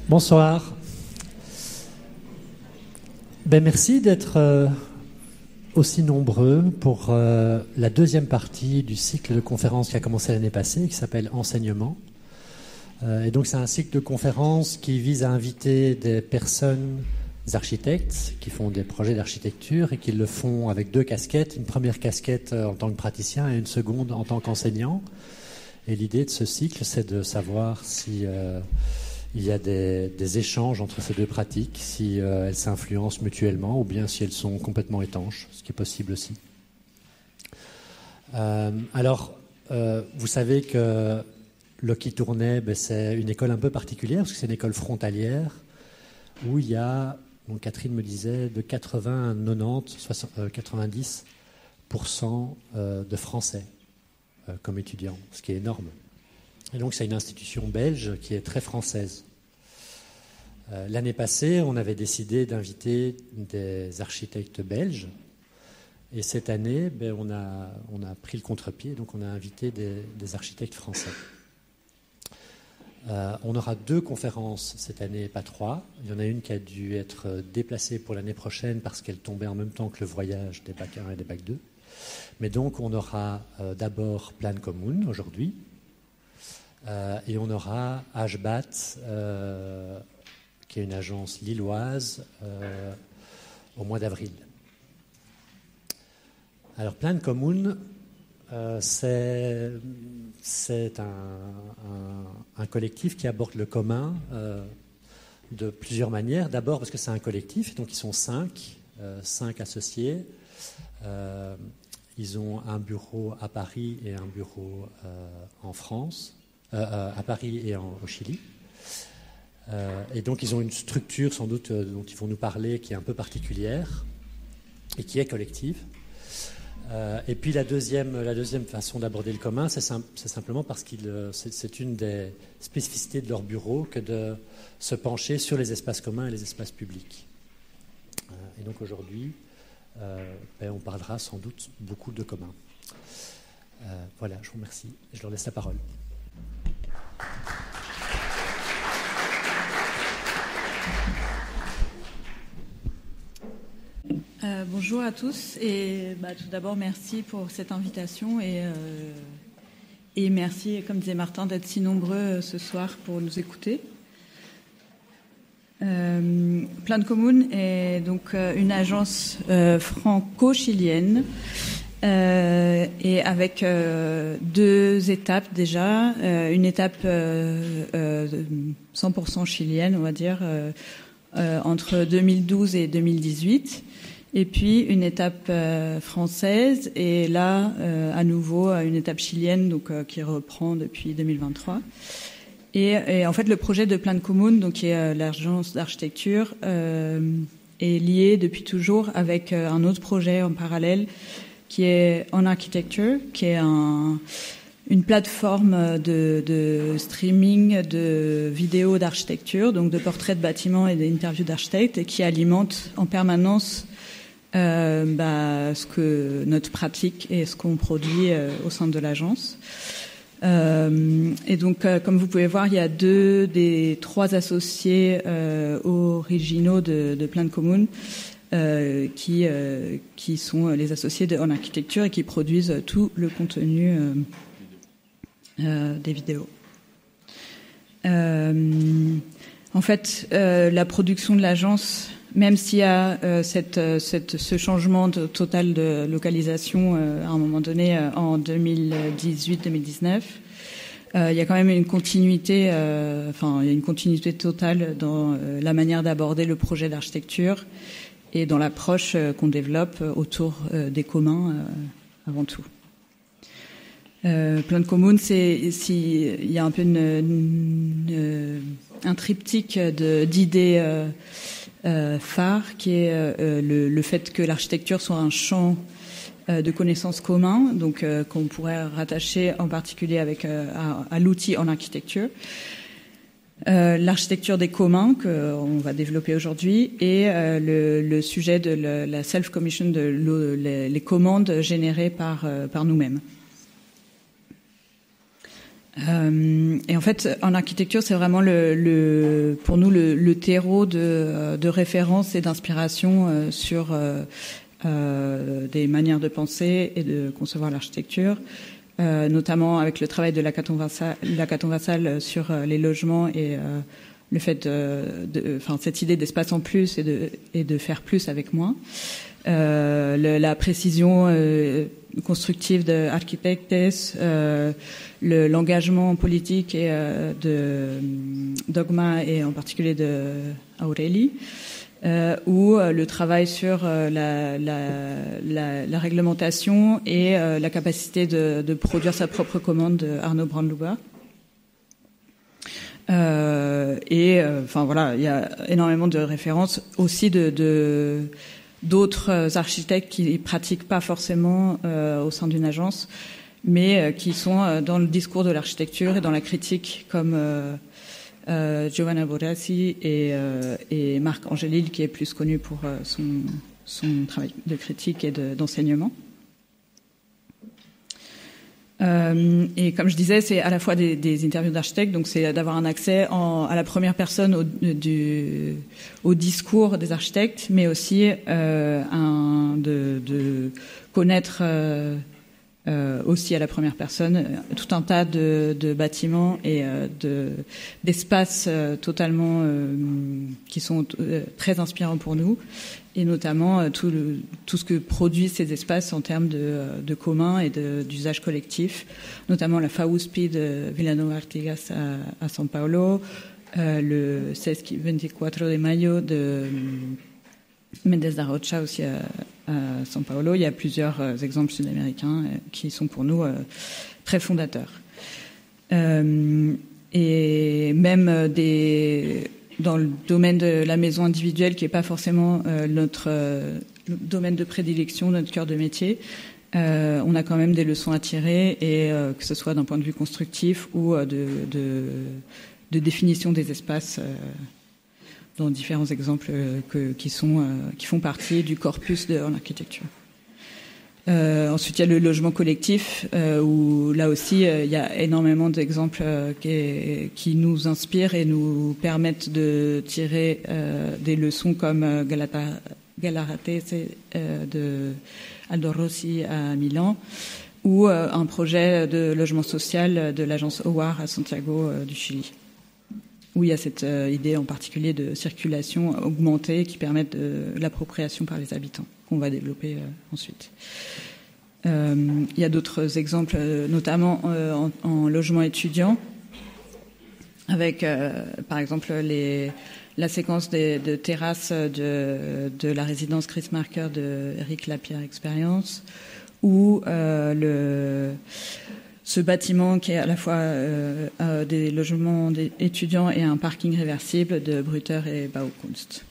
Bonsoir. Merci d'être aussi nombreux pour la deuxième partie du cycle de conférences qui a commencé l'année passée, qui s'appelle Enseignement. Et donc c'est un cycle de conférences qui vise à inviter des personnes, des architectes qui font des projets d'architecture et qui le font avec deux casquettes, une première casquette en tant que praticien et une seconde en tant qu'enseignant. Et l'idée de ce cycle, c'est de savoir si il y a des échanges entre ces deux pratiques, si elles s'influencent mutuellement ou bien si elles sont complètement étanches, ce qui est possible aussi. Vous savez que Loki Tournai, c'est une école un peu particulière parce que c'est une école frontalière où il y a, donc Catherine me disait, de 80 à 90, 90% de Français comme étudiants, ce qui est énorme. Et donc c'est une institution belge qui est très française. L'année passée, on avait décidé d'inviter des architectes belges. Et cette année, on a pris le contre-pied, donc on a invité des architectes français. On aura 2 conférences cette année, pas 3. Il y en a une qui a dû être déplacée pour l'année prochaine parce qu'elle tombait en même temps que le voyage des Bac 1 et des Bac 2. Mais donc on aura d'abord Plan Commune aujourd'hui et on aura HBAT, qui est une agence lilloise, au mois d'avril. Alors Plan Commune, c'est un collectif qui aborde le commun de plusieurs manières. D'abord parce que c'est un collectif, donc ils sont 5 associés. Ils ont un bureau à Paris et un bureau en France, à Paris et au Chili. Et donc ils ont une structure sans doute dont ils vont nous parler qui est un peu particulière et qui est collective. Et puis la deuxième façon d'aborder le commun, c'est simplement parce que c'est une des spécificités de leur bureau que de se pencher sur les espaces communs et les espaces publics. Et donc aujourd'hui, on parlera sans doute beaucoup de commun. Voilà, je vous remercie. Je leur laisse la parole. Bonjour à tous et tout d'abord merci pour cette invitation et merci, comme disait Martin, d'être si nombreux ce soir pour nous écouter. Plan Commune est donc une agence franco-chilienne et avec 2 étapes déjà. Une étape 100% chilienne, on va dire, entre 2012 et 2018. Et puis une étape française, et là, à nouveau, une étape chilienne, donc qui reprend depuis 2023. Et en fait, le projet de Plan Commune, donc qui est l'agence d'architecture, est lié depuis toujours avec un autre projet en parallèle, qui est On Architecture, qui est une plateforme de streaming de vidéos d'architecture, donc de portraits de bâtiments et d'interviews d'architectes, et qui alimente en permanence ce que notre pratique et ce qu'on produit au sein de l'agence. Et donc, comme vous pouvez voir, il y a 2 des 3 associés originaux de Plan Commune qui sont les associés de On Architecture et qui produisent tout le contenu des vidéos. En fait, la production de l'agence, même s'il y a ce changement total de localisation à un moment donné en 2018-2019, il y a quand même une continuité, il y a une continuité totale dans la manière d'aborder le projet d'architecture et dans l'approche qu'on développe autour des communs avant tout. Plan Commune, il y a un peu un triptyque d'idées phare qui est le fait que l'architecture soit un champ de connaissances communs, donc qu'on pourrait rattacher en particulier à l'outil en architecture. L'architecture des communs qu'on va développer aujourd'hui et le sujet de la self-commission, les commandes générées par nous-mêmes. Et en fait, en architecture, c'est vraiment pour nous le terreau de référence et d'inspiration sur des manières de penser et de concevoir l'architecture, notamment avec le travail de Lacaton Vassal sur les logements et le fait cette idée d'espace en plus et de faire plus avec moins. La précision constructive de Architectes, l'engagement politique et de Dogma et en particulier de Aureli, ou le travail sur la réglementation et la capacité de produire sa propre commande de Arno Brandluber. Voilà, il y a énormément de références aussi d'autres architectes qui pratiquent pas forcément au sein d'une agence, mais qui sont dans le discours de l'architecture et dans la critique, comme Giovanna Borassi et Marc Angelil, qui est plus connu pour son travail de critique et d'enseignement. Et comme je disais, c'est à la fois des interviews d'architectes, donc c'est d'avoir un accès à la première personne au discours des architectes, mais aussi de connaître aussi à la première personne tout un tas de bâtiments et d'espaces totalement qui sont très inspirants pour nous, et notamment tout ce que produisent ces espaces en termes de commun et d'usage collectif, notamment la FAUSPI de Vila Artigas à São Paulo, le 24 de Mayo de Mendes da Rocha aussi à São Paulo. Il y a plusieurs exemples sud-américains qui sont pour nous très fondateurs. Et même dans le domaine de la maison individuelle, qui n'est pas forcément notre domaine de prédilection, notre cœur de métier, on a quand même des leçons à tirer, et que ce soit d'un point de vue constructif ou de définition des espaces, dans différents exemples qui font partie du corpus en architecture. Ensuite, il y a le logement collectif, où là aussi, il y a énormément d'exemples qui nous inspirent et nous permettent de tirer des leçons, comme Galaratese de Aldo Rossi à Milan, ou un projet de logement social de l'agence OWAR à Santiago du Chili, où il y a cette idée en particulier de circulation augmentée qui permet de l'appropriation par les habitants, qu'on va développer ensuite. Il y a d'autres exemples, notamment en logement étudiant, avec par exemple la séquence de terrasses de la résidence Chris Marker de Eric Lapierre Expérience, ou ce bâtiment qui est à la fois des logements étudiants et un parking réversible de Brüter et Baukunst.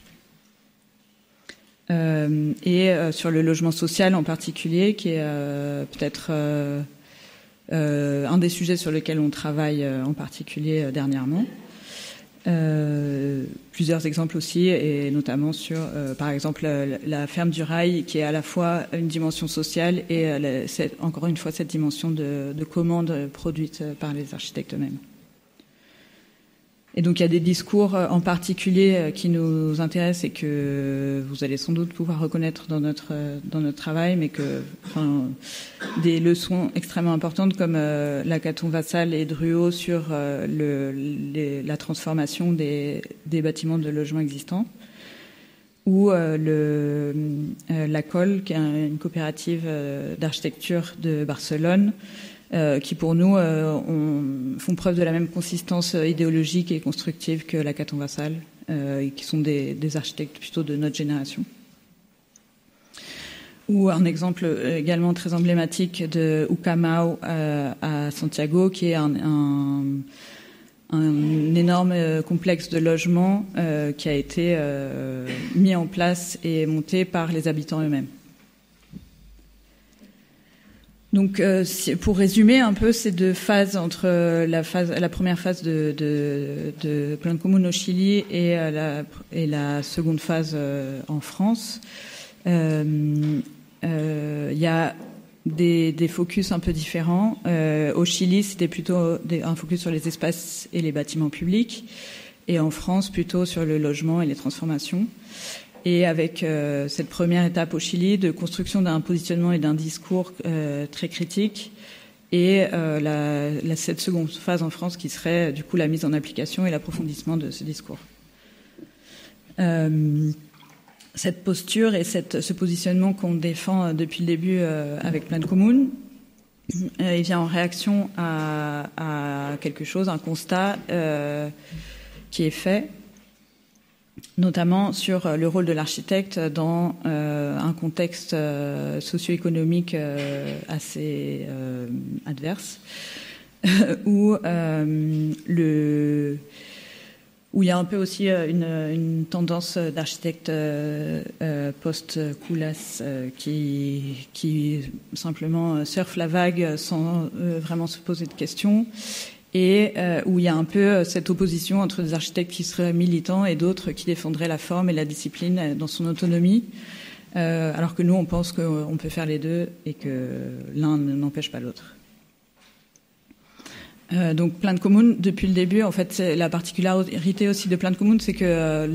Et sur le logement social en particulier, qui est peut-être un des sujets sur lesquels on travaille en particulier dernièrement. Plusieurs exemples aussi, et notamment sur, par exemple, la ferme du rail, qui est à la fois une dimension sociale et encore une fois cette dimension de commande produite par les architectes eux-mêmes. Et donc il y a des discours en particulier qui nous intéressent et que vous allez sans doute pouvoir reconnaître dans notre travail, mais des leçons extrêmement importantes, comme Lacaton Vassal et Druot sur la transformation des bâtiments de logement existants, ou la Colle, qui est une coopérative d'architecture de Barcelone, qui pour nous font preuve de la même consistance idéologique et constructive que Lacaton Vassal, et qui sont des architectes plutôt de notre génération. Ou un exemple également très emblématique de Ucamau à Santiago, qui est un énorme complexe de logements qui a été mis en place et monté par les habitants eux-mêmes. Donc, pour résumer un peu ces deux phases, entre la première phase de Plan Común au Chili et la seconde phase en France, il y a des focus un peu différents. Au Chili, c'était plutôt un focus sur les espaces et les bâtiments publics, et en France, plutôt sur le logement et les transformations. Et avec cette première étape au Chili de construction d'un positionnement et d'un discours très critique, et cette seconde phase en France qui serait du coup la mise en application et l'approfondissement de ce discours. Cette posture et ce positionnement qu'on défend depuis le début avec Plan Común, il vient en réaction à quelque chose, un constat qui est fait, notamment sur le rôle de l'architecte dans un contexte socio-économique assez adverse, où il y a un peu aussi une tendance d'architecte post-Koulas qui simplement surfe la vague sans vraiment se poser de questions, et où il y a un peu cette opposition entre des architectes qui seraient militants et d'autres qui défendraient la forme et la discipline dans son autonomie, alors que nous on pense qu'on peut faire les deux et que l'un n'empêche pas l'autre. Donc Plan Común, depuis le début, en fait, la particularité aussi de Plan Común, c'est que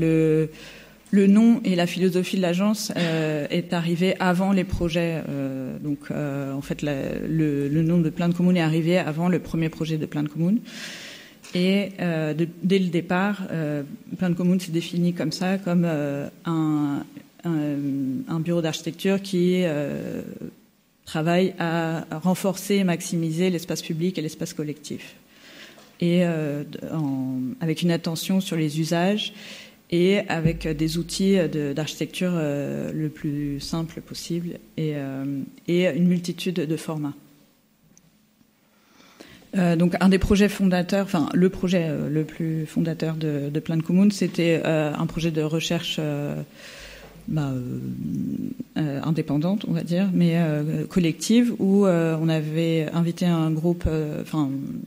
le nom et la philosophie de l'agence est arrivé avant les projets. En fait, le nom de Plan Común est arrivé avant le premier projet de Plan Común. Et dès le départ, Plan Común s'est défini comme ça, comme un bureau d'architecture qui travaille à renforcer et maximiser l'espace public et l'espace collectif, et avec une attention sur les usages et avec des outils d'architecture le plus simple possible, et une multitude de formats. Donc un des projets fondateurs, enfin le projet le plus fondateur de Plan Común, c'était un projet de recherche indépendante, on va dire, mais collective, où on avait invité un groupe,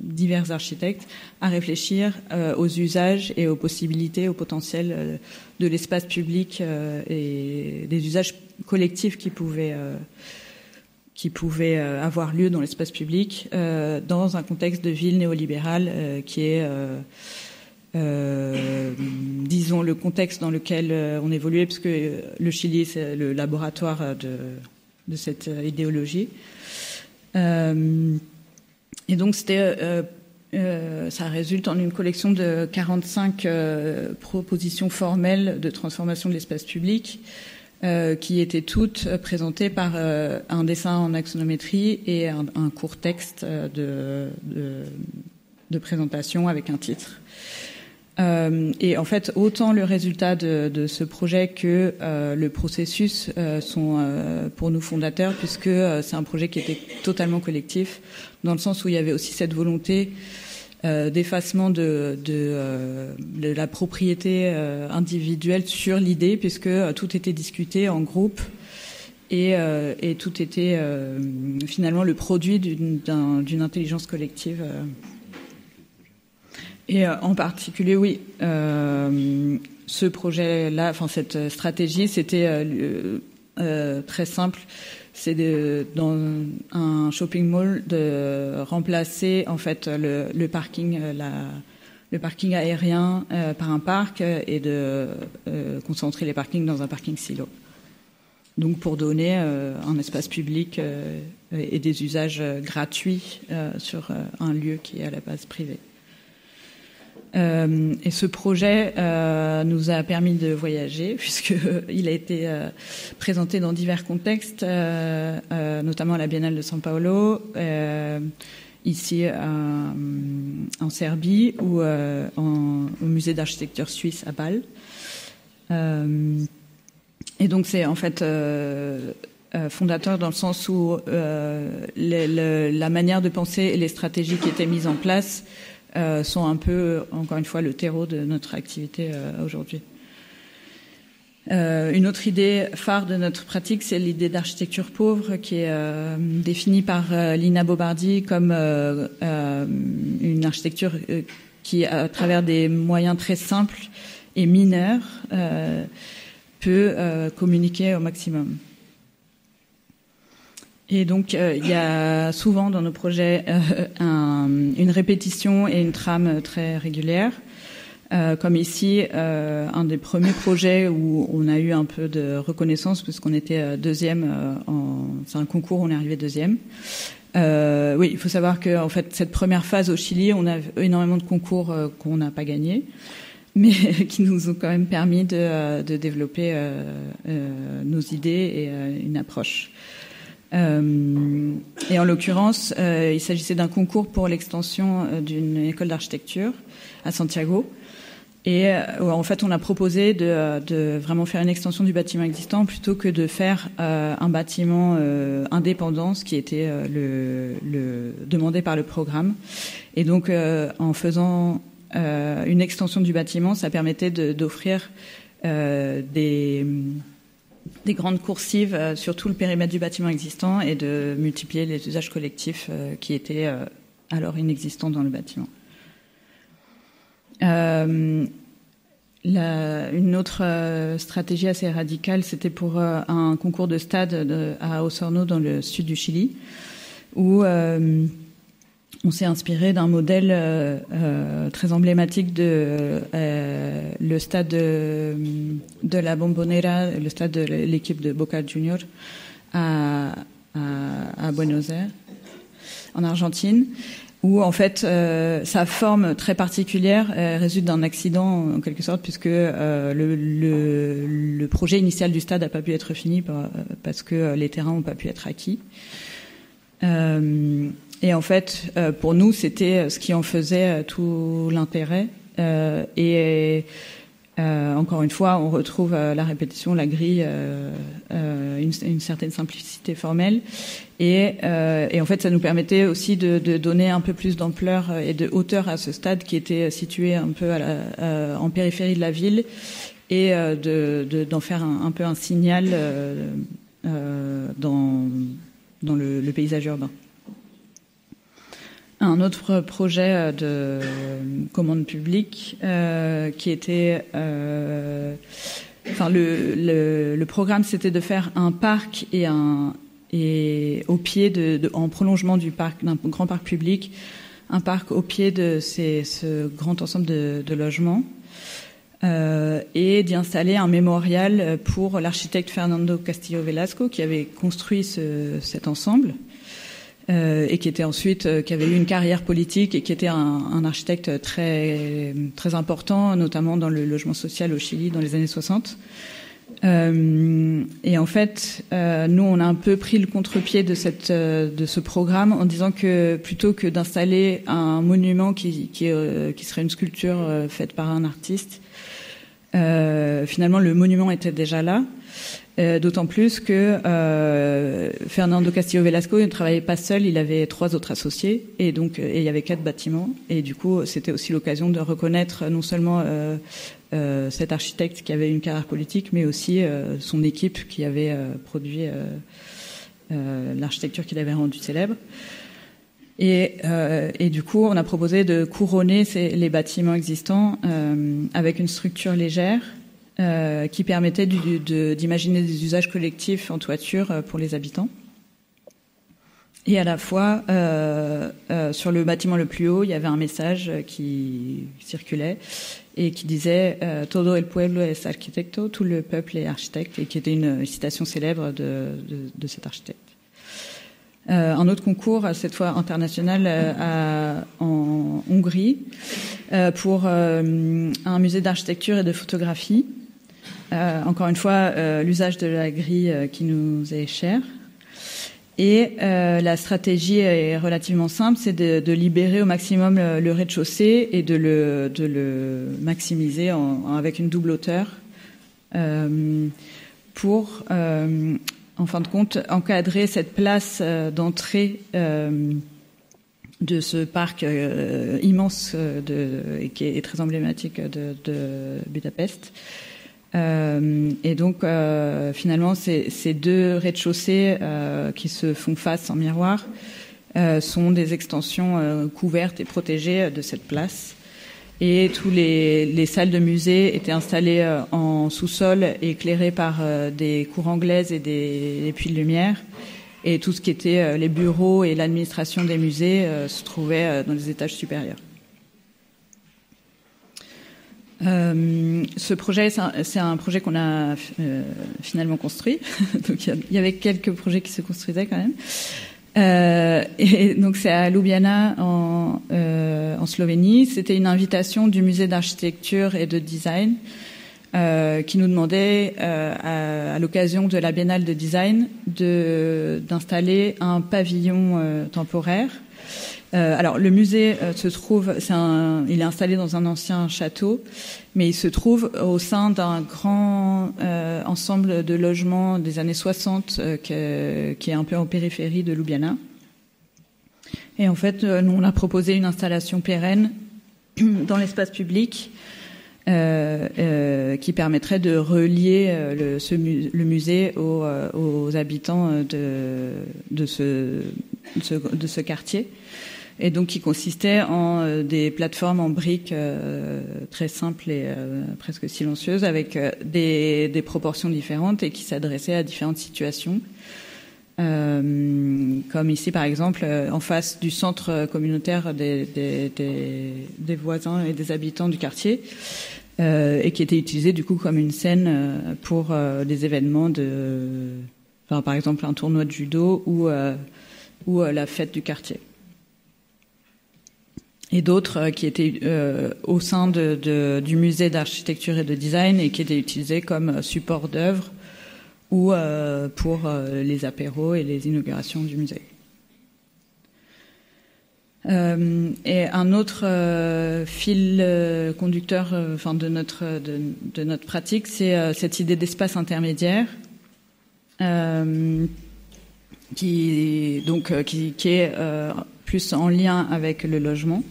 divers architectes, à réfléchir aux usages et aux possibilités, au potentiel de l'espace public et des usages collectifs qui pouvaient avoir lieu dans l'espace public dans un contexte de ville néolibérale qui est disons le contexte dans lequel on évoluait, parce que le Chili c'est le laboratoire de cette idéologie, et donc c'était ça résulte en une collection de 45 propositions formelles de transformation de l'espace public, qui étaient toutes présentées par un dessin en axonométrie et un court texte de présentation avec un titre. Et en fait, autant le résultat de ce projet que le processus sont pour nous fondateurs, puisque c'est un projet qui était totalement collectif, dans le sens où il y avait aussi cette volonté d'effacement de la propriété individuelle sur l'idée, puisque tout était discuté en groupe et tout était finalement le produit d'une intelligence collective. Et en particulier, oui, ce projet-là, enfin cette stratégie, c'était très simple. C'est dans un shopping mall de remplacer en fait le parking, le parking aérien par un parc, et de concentrer les parkings dans un parking silo. Donc pour donner un espace public et des usages gratuits sur un lieu qui est à la base privé. Et ce projet nous a permis de voyager, puisqu'il a été présenté dans divers contextes, notamment à la Biennale de São Paulo, ici en Serbie, ou au musée d'architecture suisse à Bâle. Et donc c'est en fait fondateur dans le sens où la manière de penser et les stratégies qui étaient mises en place sont un peu, encore une fois, le terreau de notre activité aujourd'hui. Une autre idée phare de notre pratique, c'est l'idée d'architecture pauvre, qui est définie par Lina Bobardi comme une architecture qui, à travers des moyens très simples et mineurs, peut communiquer au maximum. Et donc, il y a souvent dans nos projets une répétition et une trame très régulière. Comme ici, un des premiers projets où on a eu un peu de reconnaissance, puisqu'on était deuxième, c'est un concours, on est arrivé deuxième. Oui, il faut savoir que en fait, cette première phase au Chili, on a énormément de concours qu'on n'a pas gagnés, mais qui nous ont quand même permis de développer nos idées et une approche. Et en l'occurrence, il s'agissait d'un concours pour l'extension d'une école d'architecture à Santiago. Et en fait, on a proposé de vraiment faire une extension du bâtiment existant plutôt que de faire un bâtiment indépendant, ce qui était le demandé par le programme. Et donc, en faisant une extension du bâtiment, ça permettait d'offrir des grandes coursives sur tout le périmètre du bâtiment existant et de multiplier les usages collectifs qui étaient alors inexistants dans le bâtiment. Une autre stratégie assez radicale, c'était pour un concours de stade à Osorno dans le sud du Chili, où on s'est inspiré d'un modèle très emblématique de le stade de la Bombonera, le stade de l'équipe de Boca Juniors à Buenos Aires, en Argentine, où en fait sa forme très particulière résulte d'un accident en quelque sorte, puisque le projet initial du stade n'a pas pu être fini parce que les terrains n'ont pas pu être acquis. Et en fait, pour nous, c'était ce qui en faisait tout l'intérêt. Encore une fois, on retrouve la répétition, la grille, une certaine simplicité formelle. Et en fait, ça nous permettait aussi de donner un peu plus d'ampleur et de hauteur à ce stade qui était situé un peu en périphérie de la ville, et d'en faire un peu un signal dans le paysage urbain. Un autre projet de commande publique qui était... le programme, c'était de faire un parc et au pied en prolongement du parc, d'un grand parc public, un parc au pied de ce grand ensemble de logements, et d'y installer un mémorial pour l'architecte Fernando Castillo Velasco qui avait construit cet ensemble. Et qui était ensuite, qui avait eu une carrière politique et qui était un architecte très très important, notamment dans le logement social au Chili dans les années 60. Et en fait, nous, on a un peu pris le contre-pied de ce programme en disant que plutôt que d'installer un monument qui serait une sculpture faite par un artiste, finalement le monument était déjà là. D'autant plus que Fernando Castillo Velasco ne travaillait pas seul, il avait 3 autres associés, et donc il y avait 4 bâtiments, et du coup c'était aussi l'occasion de reconnaître non seulement cet architecte qui avait une carrière politique, mais aussi son équipe qui avait produit l'architecture qu'il avait rendue célèbre. Et du coup, on a proposé de couronner les bâtiments existants avec une structure légère, qui permettait d'imaginer des usages collectifs en toiture pour les habitants. Et à la fois, sur le bâtiment le plus haut, il y avait un message qui circulait et qui disait « Todo el pueblo es arquitecto », tout le peuple est architecte, et qui était une citation célèbre de cet architecte. Un autre concours, cette fois international, en Hongrie, pour un musée d'architecture et de photographie. Encore une fois, l'usage de la grille qui nous est cher. Et la stratégie est relativement simple, c'est de libérer au maximum le rez-de-chaussée et de le maximiser avec une double hauteur pour, en fin de compte, encadrer cette place d'entrée de ce parc immense qui est très emblématique de Budapest. Et donc, finalement, ces 2 rez-de-chaussée qui se font face en miroir sont des extensions couvertes et protégées de cette place. Et tous les salles de musée étaient installées en sous-sol, éclairées par des cours anglaises et des puits de lumière. et tout ce qui était les bureaux et l'administration des musées se trouvait dans les étages supérieurs. Ce projet, c'est un projet qu'on a finalement construit. Donc il y avait quelques projets qui se construisaient quand même. Et donc c'est à Ljubljana en Slovénie. C'était une invitation du musée d'architecture et de design qui nous demandait à l'occasion de la Biennale de design d'installer un pavillon temporaire. Alors le musée se trouve, il est installé dans un ancien château, mais il se trouve au sein d'un grand ensemble de logements des années 60 qui est un peu en périphérie de Ljubljana. Et en fait, nous on a proposé une installation pérenne dans l'espace public qui permettrait de relier le musée aux habitants de ce quartier. Et donc qui consistait en des plateformes en briques très simples et presque silencieuses avec des proportions différentes et qui s'adressaient à différentes situations. Comme ici par exemple en face du centre communautaire des voisins et des habitants du quartier et qui était utilisé du coup comme une scène pour des événements par exemple un tournoi de judo ou la fête du quartier. Et d'autres qui étaient au sein du musée d'architecture et de design et qui étaient utilisés comme support d'œuvres ou pour les apéros et les inaugurations du musée. Et un autre fil conducteur de notre pratique, c'est cette idée d'espace intermédiaire qui est plus en lien avec le logement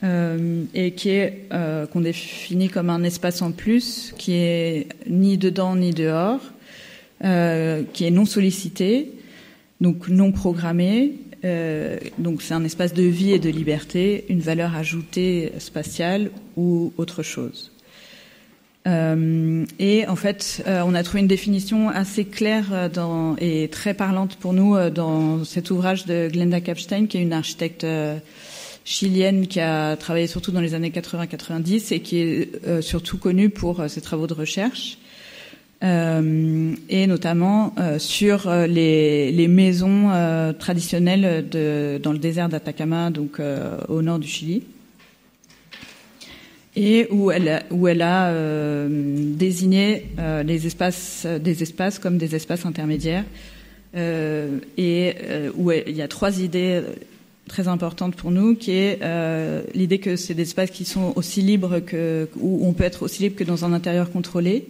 et qui est qu'on définit comme un espace en plus qui est ni dedans ni dehors, qui est non sollicité, donc non programmé. Donc c'est un espace de vie et de liberté, une valeur ajoutée spatiale ou autre chose. Et en fait, on a trouvé une définition assez claire et très parlante pour nous dans cet ouvrage de Glenda Kapstein, qui est une architecte chilienne qui a travaillé surtout dans les années 80-90 et qui est surtout connue pour ses travaux de recherche. Et notamment sur les maisons traditionnelles dans le désert d'Atacama, donc au nord du Chili, et où elle a désigné des espaces comme des espaces intermédiaires, et où il y a 3 idées très importantes pour nous, qui est l'idée que c'est des espaces qui sont aussi libres où on peut être aussi libre que dans un intérieur contrôlé,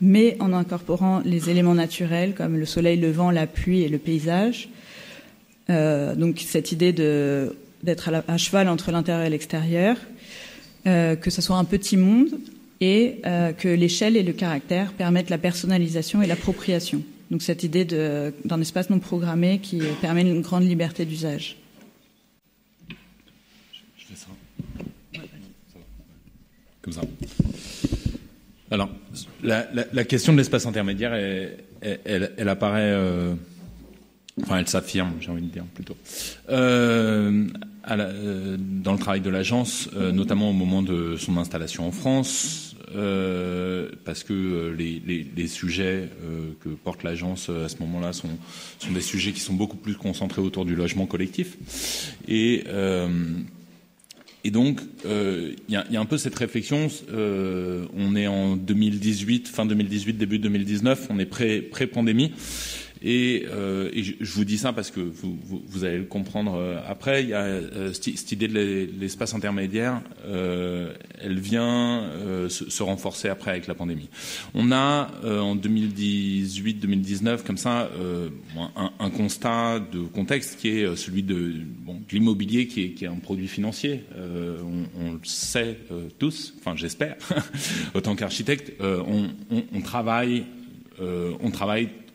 mais en incorporant les éléments naturels comme le soleil, le vent, la pluie et le paysage. Donc cette idée d'être à cheval entre l'intérieur et l'extérieur, que ce soit un petit monde et que l'échelle et le caractère permettent la personnalisation et l'appropriation. Donc cette idée d'un espace non programmé qui permet une grande liberté d'usage. Je fais ça. Comme ça. Alors, la question de l'espace intermédiaire, elle apparaît, elle s'affirme, j'ai envie de dire plutôt, dans le travail de l'agence, notamment au moment de son installation en France, parce que les sujets que porte l'agence à ce moment-là sont des sujets qui sont beaucoup plus concentrés autour du logement collectif. Et donc, il y a un peu cette réflexion. On est en 2018, fin 2018, début 2019. On est pré-pandémie. Et je vous dis ça parce que vous allez le comprendre après. Il y a cette idée de l'espace intermédiaire. Elle vient se renforcer après avec la pandémie. On a en 2018-2019 comme ça un constat de contexte qui est celui de l'immobilier qui est un produit financier. On le sait tous. Enfin, j'espère. Autant qu'architecte, on travaille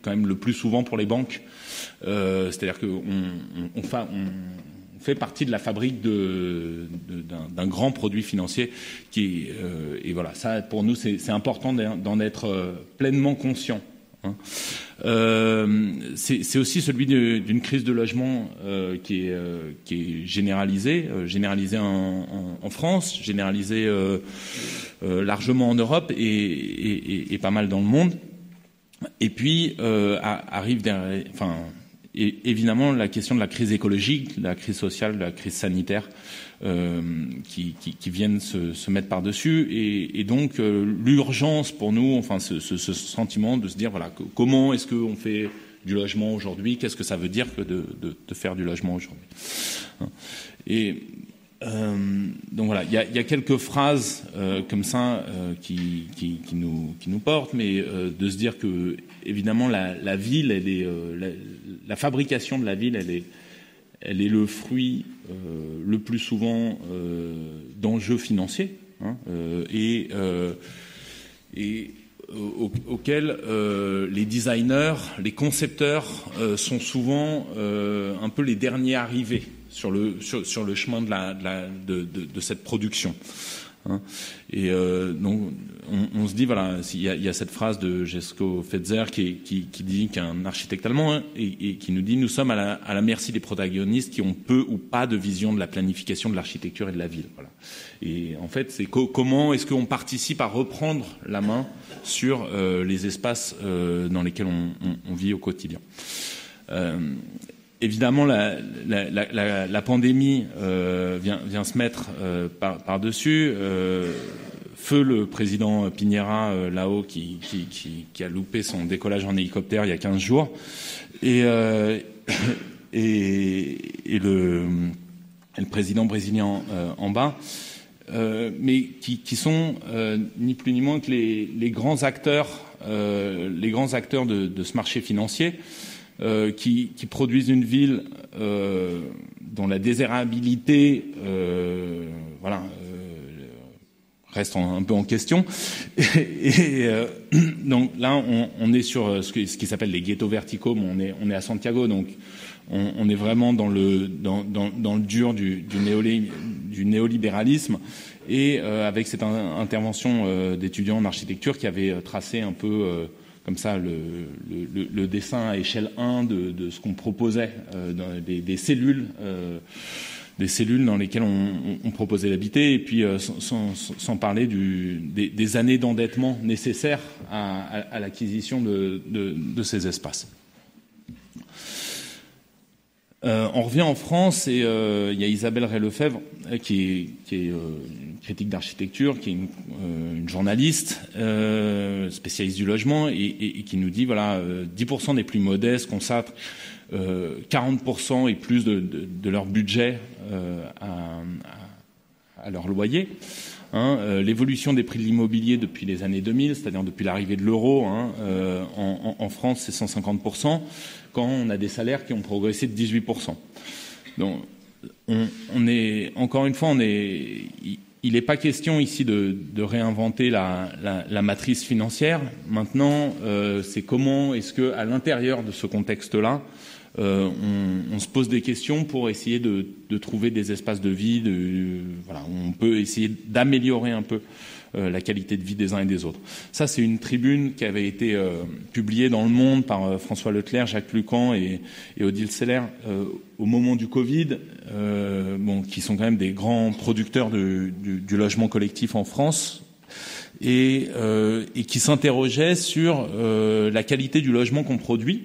quand même le plus souvent pour les banques. C'est-à-dire qu'on fait partie de la fabrique d'un grand produit financier et voilà, ça pour nous c'est important d'en être pleinement conscient C'est aussi celui d'une crise de logement qui est généralisée en France, généralisée largement en Europe et pas mal dans le monde. Et puis arrive évidemment la question de la crise écologique, la crise sociale, la crise sanitaire qui viennent se mettre par-dessus et donc l'urgence pour nous, enfin ce sentiment de se dire voilà comment est-ce qu'on fait du logement aujourd'hui, qu'est-ce que ça veut dire que de faire du logement aujourd'hui. Et donc voilà, il y a quelques phrases comme ça qui nous portent, mais de se dire que évidemment la ville, elle est la fabrication de la ville, elle est le fruit le plus souvent d'enjeux financiers et auxquels les designers, les concepteurs sont souvent un peu les derniers arrivés sur le chemin de cette production. Et donc on se dit voilà, il y a cette phrase de Jesko Fetzer qui dit qu'un architecte allemand et qui nous dit nous sommes à la merci des protagonistes qui ont peu ou pas de vision de la planification de l'architecture et de la ville. Voilà. Et en fait c'est comment est-ce qu'on participe à reprendre la main sur les espaces dans lesquels on vit au quotidien. Évidemment, la pandémie vient se mettre par-dessus. Feu le président Piñera là-haut qui a loupé son décollage en hélicoptère il y a 15 jours. Et le président brésilien en bas. Mais qui sont ni plus ni moins que les grands acteurs de ce marché financier. Qui produisent une ville dont la désirabilité reste un peu en question. Donc là, on est sur ce qui s'appelle les ghettos verticaux, mais on est à Santiago, donc on est vraiment dans le dur du néolibéralisme et avec cette intervention d'étudiants en architecture qui avait tracé un peu comme ça le dessin à échelle 1 de ce qu'on proposait, des cellules dans lesquelles on proposait d'habiter, et puis sans parler des années d'endettement nécessaires à l'acquisition de ces espaces. On revient en France et il y a Isabelle Ray-Lefebvre qui est critique d'architecture, qui est une journaliste spécialiste du logement et qui nous dit voilà 10% des plus modestes consacrent 40% et plus de leur budget à leur loyer. L'évolution des prix de l'immobilier depuis les années 2000, c'est-à-dire depuis l'arrivée de l'euro, en France, c'est 150%, quand on a des salaires qui ont progressé de 18%. Donc, on est, encore une fois, il n'est pas question ici de réinventer la matrice financière. Maintenant, c'est comment est-ce que, à l'intérieur de ce contexte-là, on se pose des questions pour essayer de trouver des espaces de vie, voilà, on peut essayer d'améliorer un peu la qualité de vie des uns et des autres. Ça, c'est une tribune qui avait été publiée dans Le Monde par François Leclerc, Jacques Lucan et Odile Seller au moment du Covid, qui sont quand même des grands producteurs du logement collectif en France et qui s'interrogeaient sur la qualité du logement qu'on produit.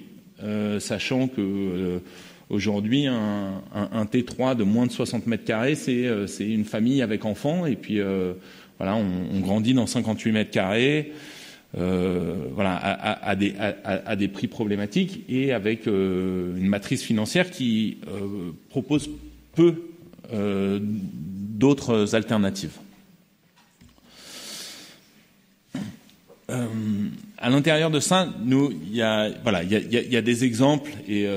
Sachant que aujourd'hui un T3 de moins de 60 mètres carrés c'est une famille avec enfants et puis voilà on grandit dans 58 mètres carrés voilà à des prix problématiques et avec une matrice financière qui propose peu d'autres alternatives. À l'intérieur de ça, nous, il y a des exemples et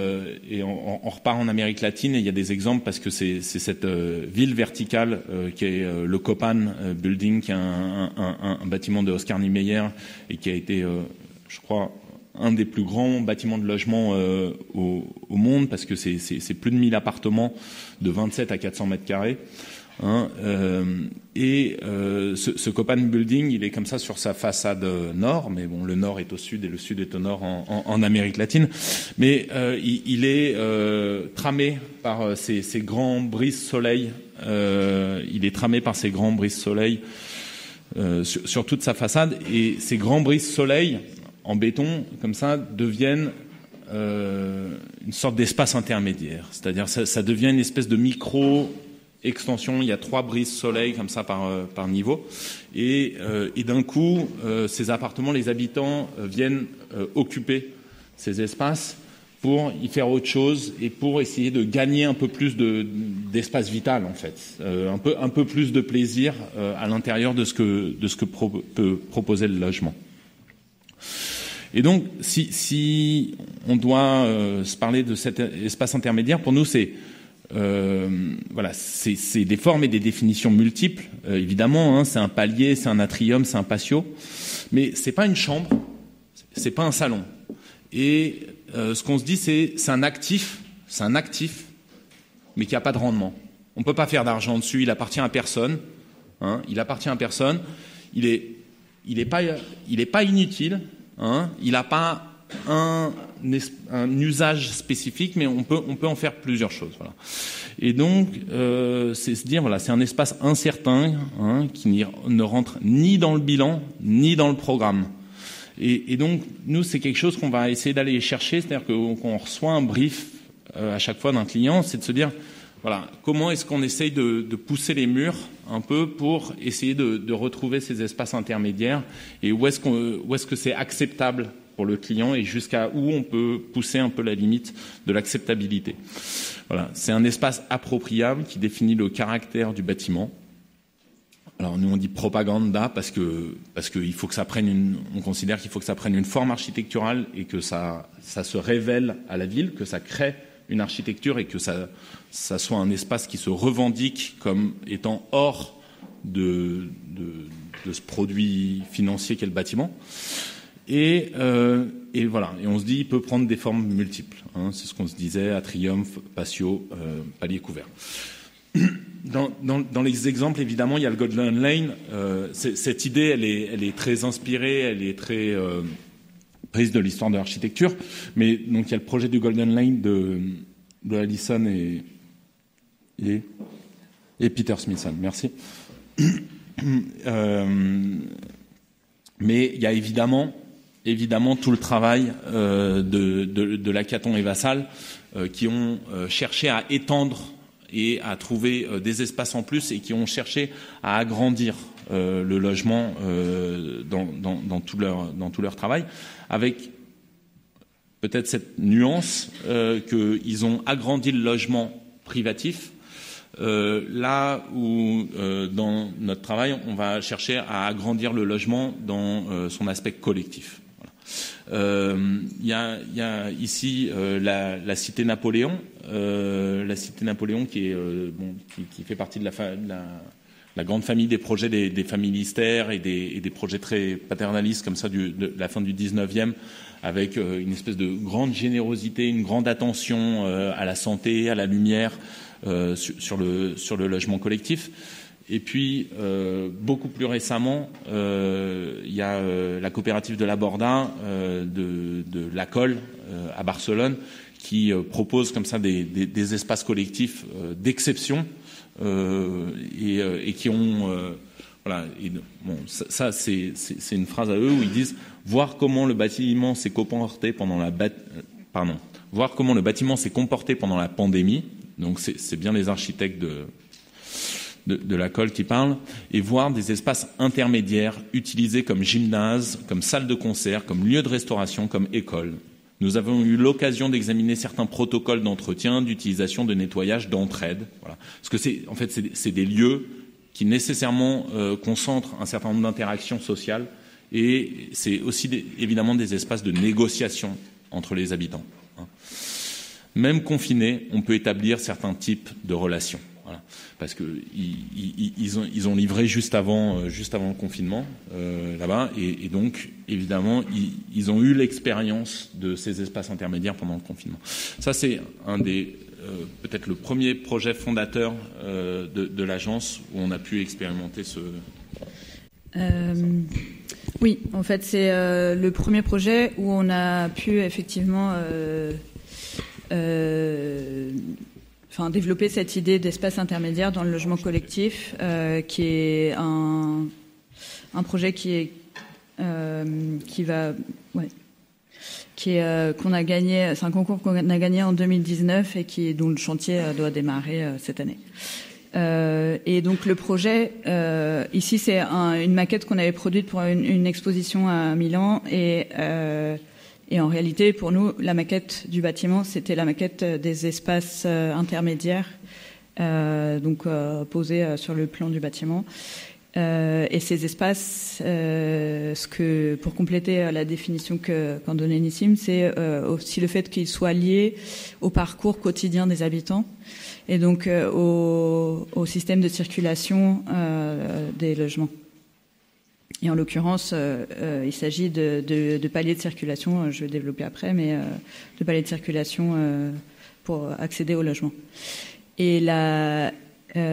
on repart en Amérique latine et il y a des exemples parce que c'est cette ville verticale qui est le Copan Building, qui est un bâtiment de Oscar Niemeyer et qui a été, je crois, un des plus grands bâtiments de logement au monde parce que c'est plus de 1000 appartements de 27 à 400 mètres carrés Ce Copan Building, il est comme ça sur sa façade nord, mais bon, le nord est au sud et le sud est au nord en Amérique latine. Mais il est tramé par ces grands brise-soleil. Il est tramé par ces grands brise-soleil sur toute sa façade. Et ces grands brise-soleil en béton, comme ça, deviennent une sorte d'espace intermédiaire. C'est-à-dire ça devient une espèce de micro-extension. Il y a 3 brises-soleil comme ça par niveau. Et d'un coup, ces appartements, les habitants viennent occuper ces espaces pour y faire autre chose et pour essayer de gagner un peu plus d'espace vital, en fait. Un peu plus de plaisir à l'intérieur de ce que peut proposer le logement. Et donc, si on doit se parler de cet espace intermédiaire, pour nous, c'est des formes et des définitions multiples. Évidemment, c'est un palier, c'est un atrium, c'est un patio, mais c'est pas une chambre, c'est pas un salon. Et ce qu'on se dit, c'est un actif, mais qui a pas de rendement. On peut pas faire d'argent dessus. Il appartient à personne. Il appartient à personne. Il est pas inutile. Il n'a pas un usage spécifique, mais on peut en faire plusieurs choses. Voilà. Et donc, c'est se dire, c'est un espace incertain qui ne rentre ni dans le bilan, ni dans le programme. Et donc, nous, c'est quelque chose qu'on va essayer d'aller chercher, c'est-à-dire qu'on reçoit un brief à chaque fois d'un client, c'est de se dire, comment est-ce qu'on essaye de pousser les murs un peu pour essayer de retrouver ces espaces intermédiaires et où est-ce que c'est acceptable pour le client et jusqu'à où on peut pousser un peu la limite de l'acceptabilité. Voilà, c'est un espace appropriable qui définit le caractère du bâtiment. Alors nous on dit propaganda parce que il faut que ça prenne on considère qu'il faut que ça prenne une forme architecturale et que ça se révèle à la ville, que ça crée une architecture et que ça soit un espace qui se revendique comme étant hors de ce produit financier qu'est le bâtiment. Et voilà. Et on se dit, il peut prendre des formes multiples. C'est ce qu'on se disait, atrium, patio, palier couvert. Dans les exemples, évidemment, il y a le Golden Lane. Cette idée, elle est très inspirée, elle est très prise de l'histoire de l'architecture. Mais donc il y a le projet du Golden Lane de Allison et Peter Smithson. Merci. Mais il y a évidemment tout le travail de Lacaton et Vassal qui ont cherché à étendre et à trouver des espaces en plus et qui ont cherché à agrandir le logement dans tout leur travail, avec peut-être cette nuance qu'ils ont agrandi le logement privatif, là où dans notre travail on va chercher à agrandir le logement dans son aspect collectif. Il y a ici la cité Napoléon, qui est qui fait partie de la grande famille des projets des familles Lister et des projets très paternalistes comme ça de la fin du 19e, avec une espèce de grande générosité, une grande attention à la santé, à la lumière, sur le logement collectif. Et puis, beaucoup plus récemment, il y a la coopérative de la Borda, de la Colle, à Barcelone, qui propose comme ça des espaces collectifs d'exception et qui ont... voilà. Et, bon, ça c'est une phrase à eux où ils disent « Voir comment le bâtiment s'est comporté pendant voir comment le bâtiment s'est comporté pendant la pandémie ». Donc, c'est bien les architectes de la Colle qui parlent, et voir des espaces intermédiaires utilisés comme gymnase, comme salle de concert, comme lieu de restauration, comme école. Nous avons eu l'occasion d'examiner certains protocoles d'entretien, d'utilisation, de nettoyage, d'entraide. Voilà. Parce que c'est des lieux qui nécessairement concentrent un certain nombre d'interactions sociales, et c'est aussi évidemment des espaces de négociation entre les habitants. Même confinés, on peut établir certains types de relations. Voilà. Parce que ils ont livré juste avant le confinement là-bas, et donc évidemment ils ont eu l'expérience de ces espaces intermédiaires pendant le confinement. Ça c'est un des peut-être le premier projet fondateur de l'agence où on a pu expérimenter ce... Oui, en fait, c'est le premier projet où on a pu effectivement développer cette idée d'espace intermédiaire dans le logement collectif, qui est un projet qu'on a gagné, c'est un concours qu'on a gagné en 2019 et dont le chantier doit démarrer cette année. Et donc le projet, ici c'est une maquette qu'on avait produite pour une exposition à Milan et en réalité pour nous la maquette du bâtiment c'était la maquette des espaces intermédiaires posés sur le plan du bâtiment. Et ces espaces, pour compléter la définition qu'en donnait Nissim, c'est aussi le fait qu'ils soient liés au parcours quotidien des habitants et donc au système de circulation des logements. Et en l'occurrence, il s'agit de paliers de circulation, je vais développer après, mais de paliers de circulation pour accéder au logement. Et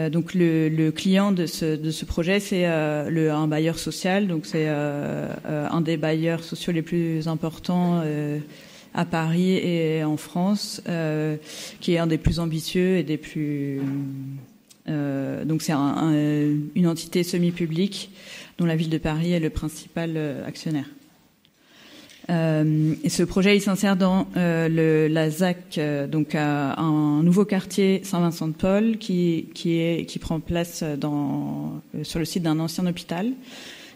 donc le client de ce projet, c'est un bailleur social. Donc c'est un des bailleurs sociaux les plus importants à Paris et en France, qui est un des plus ambitieux et des plus. Donc c'est une entité semi-publique dont la ville de Paris est le principal actionnaire. Et ce projet, il s'insère dans la ZAC, donc un nouveau quartier Saint-Vincent-de-Paul qui prend place sur le site d'un ancien hôpital,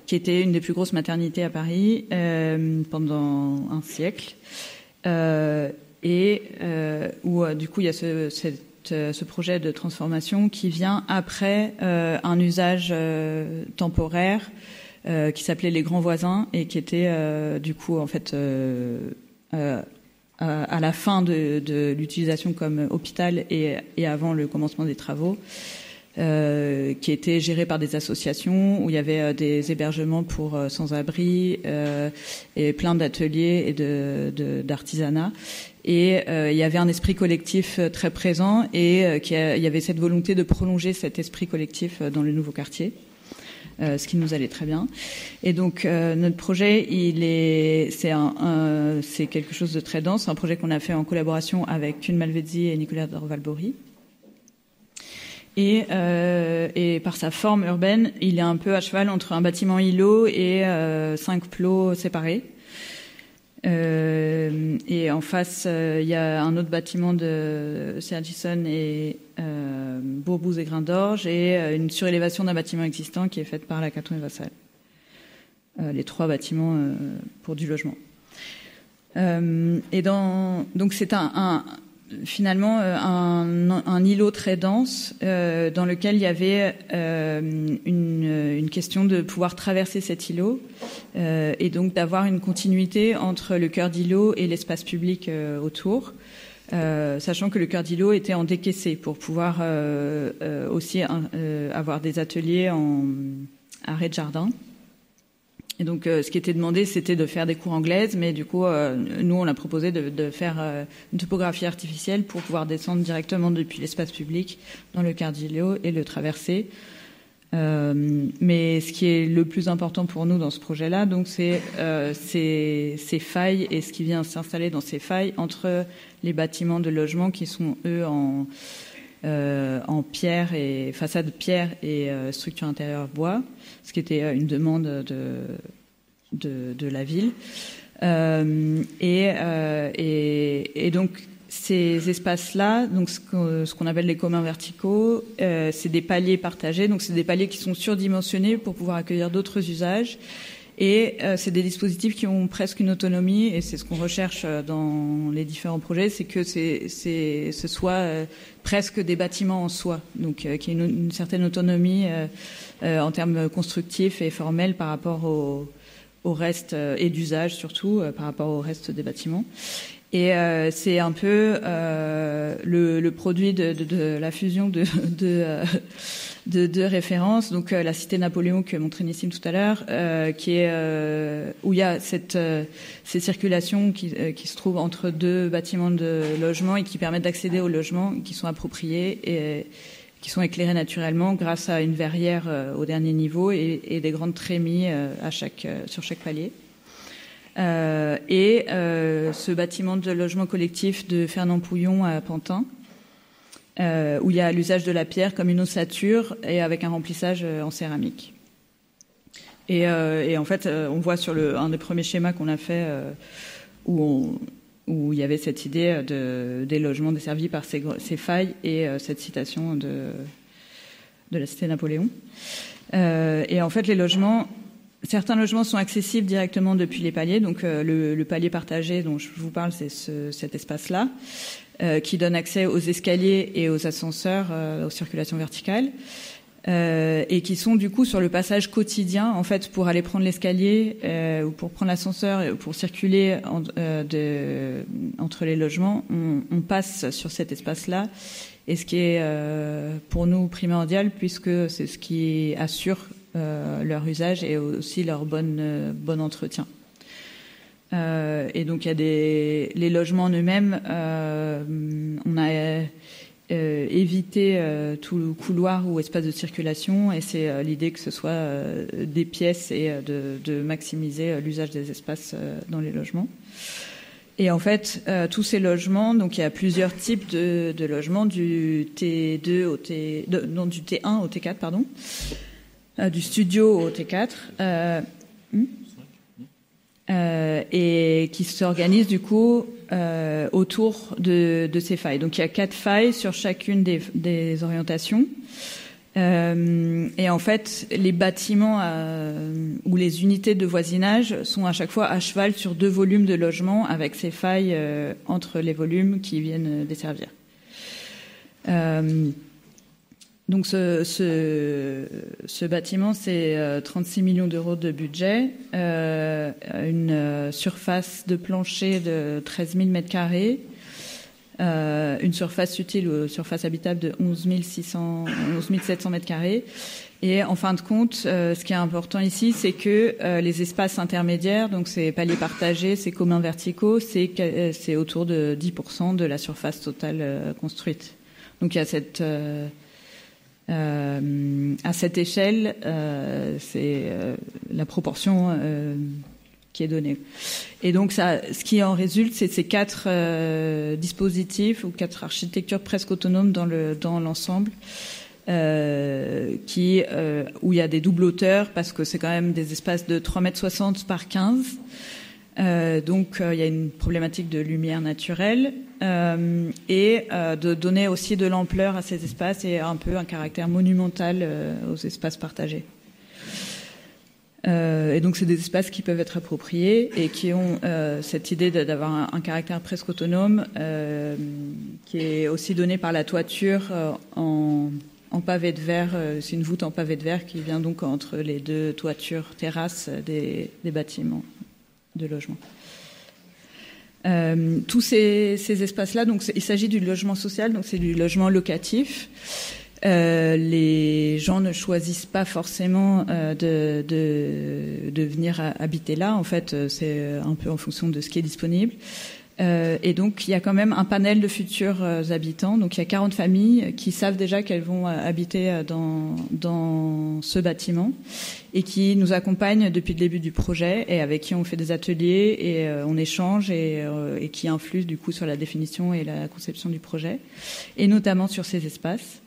qui était une des plus grosses maternités à Paris pendant un siècle, et où du coup il y a ce projet de transformation qui vient après un usage temporaire qui s'appelait les grands voisins et qui était du coup en fait à la fin de l'utilisation comme hôpital et avant le commencement des travaux, qui était géré par des associations où il y avait des hébergements pour sans-abri et plein d'ateliers et d'artisanat. Et il y avait un esprit collectif très présent et il y avait cette volonté de prolonger cet esprit collectif dans le nouveau quartier. Ce qui nous allait très bien. Et donc notre projet, c'est quelque chose de très dense. C'est un projet qu'on a fait en collaboration avec Kuhn Malvezzi et Nicolas Dorvalbori. Et par sa forme urbaine, il est un peu à cheval entre un bâtiment îlot et 5 plots séparés. Et en face, il y a un autre bâtiment de Sergison et Bourbouze et Grain d'Orge et une surélévation d'un bâtiment existant qui est faite par la Caton et Vassal. Les 3 bâtiments pour du logement. Donc c'est finalement un îlot très dense dans lequel il y avait une question de pouvoir traverser cet îlot et donc d'avoir une continuité entre le cœur d'îlot et l'espace public autour, sachant que le cœur d'îlot était en décaissé pour pouvoir aussi avoir des ateliers en arrêt de jardin. Et donc, ce qui était demandé, c'était de faire des cours anglaises, mais du coup, nous, on a proposé de faire une topographie artificielle pour pouvoir descendre directement depuis l'espace public dans le quart d'îlot et le traverser. Mais ce qui est le plus important pour nous dans ce projet-là, donc, c'est ces failles et ce qui vient s'installer dans ces failles entre les bâtiments de logement qui sont, eux, en pierre et façade pierre et structure intérieure bois, ce qui était une demande de la ville. Et donc ces espaces-là, donc ce qu'on appelle les communs verticaux, c'est des paliers partagés, donc c'est des paliers qui sont surdimensionnés pour pouvoir accueillir d'autres usages. Et c'est des dispositifs qui ont presque une autonomie, et c'est ce qu'on recherche dans les différents projets, c'est que ce soit presque des bâtiments en soi, donc qu'il y ait une certaine autonomie en termes constructifs et formels par rapport au reste, et d'usage surtout, par rapport au reste des bâtiments. Et c'est un peu le produit de la fusion de deux références. Donc la cité Napoléon que montrait Nissim tout à l'heure, qui est où il y a ces circulations qui se trouvent entre deux bâtiments de logement et qui permettent d'accéder aux logements qui sont appropriés et qui sont éclairés naturellement grâce à une verrière au dernier niveau et des grandes trémies sur chaque palier. Ce bâtiment de logement collectif de Fernand Pouillon à Pantin, où il y a l'usage de la pierre comme une ossature et avec un remplissage en céramique. Et en fait, on voit sur un des premiers schémas qu'on a fait où il y avait cette idée des logements desservis par ces failles et cette citation de la cité Napoléon. Et en fait, certains logements sont accessibles directement depuis les paliers. Donc le palier partagé dont je vous parle, c'est cet espace-là, qui donne accès aux escaliers et aux ascenseurs, aux circulations verticales, et qui sont du coup sur le passage quotidien. En fait, pour aller prendre l'escalier ou pour prendre l'ascenseur, pour circuler entre les logements, on passe sur cet espace-là. Et ce qui est pour nous primordial, puisque c'est ce qui assure leur usage et aussi leur bon entretien. Et donc il y a les logements en eux-mêmes. On a évité tout le couloir ou espace de circulation, et c'est l'idée que ce soit des pièces et de maximiser l'usage des espaces dans les logements. Et en fait, tous ces logements, donc il y a plusieurs types de logements, du T2 du T1 au T4, pardon. Du studio au T4, et qui s'organise du coup autour de ces failles. Donc il y a 4 failles sur chacune des orientations. Et en fait, les bâtiments ou les unités de voisinage sont à chaque fois à cheval sur 2 volumes de logements avec ces failles entre les volumes qui viennent desservir. Donc ce bâtiment, c'est 36 millions d'euros de budget, une surface de plancher de 13 000 mètres carrés, une surface utile ou surface habitable de 11 700 mètres carrés. Et en fin de compte, ce qui est important ici, c'est que les espaces intermédiaires, donc ces paliers partagés, ces communs verticaux, c'est autour de 10% de la surface totale construite. Donc il y a à cette échelle, c'est la proportion qui est donnée. Et donc, ce qui en résulte, c'est ces 4 dispositifs ou 4 architectures presque autonomes dans l'ensemble, où il y a des doubles hauteurs, parce que c'est quand même des espaces de 3,60 m par 15. Donc il y a une problématique de lumière naturelle et de donner aussi de l'ampleur à ces espaces et un peu un caractère monumental aux espaces partagés. Et donc c'est des espaces qui peuvent être appropriés et qui ont cette idée d'avoir un caractère presque autonome, qui est aussi donné par la toiture en pavé de verre. C'est une voûte en pavé de verre qui vient donc entre les 2 toitures terrasses des bâtiments de logement. Tous ces espaces-là, donc il s'agit du logement social, donc c'est du logement locatif. Les gens ne choisissent pas forcément de venir habiter là. En fait, c'est un peu en fonction de ce qui est disponible. Et donc, il y a quand même un panel de futurs habitants. Donc, il y a 40 familles qui savent déjà qu'elles vont habiter dans ce bâtiment et qui nous accompagnent depuis le début du projet et avec qui on fait des ateliers et on échange et qui influent du coup sur la définition et la conception du projet, et notamment sur ces espaces.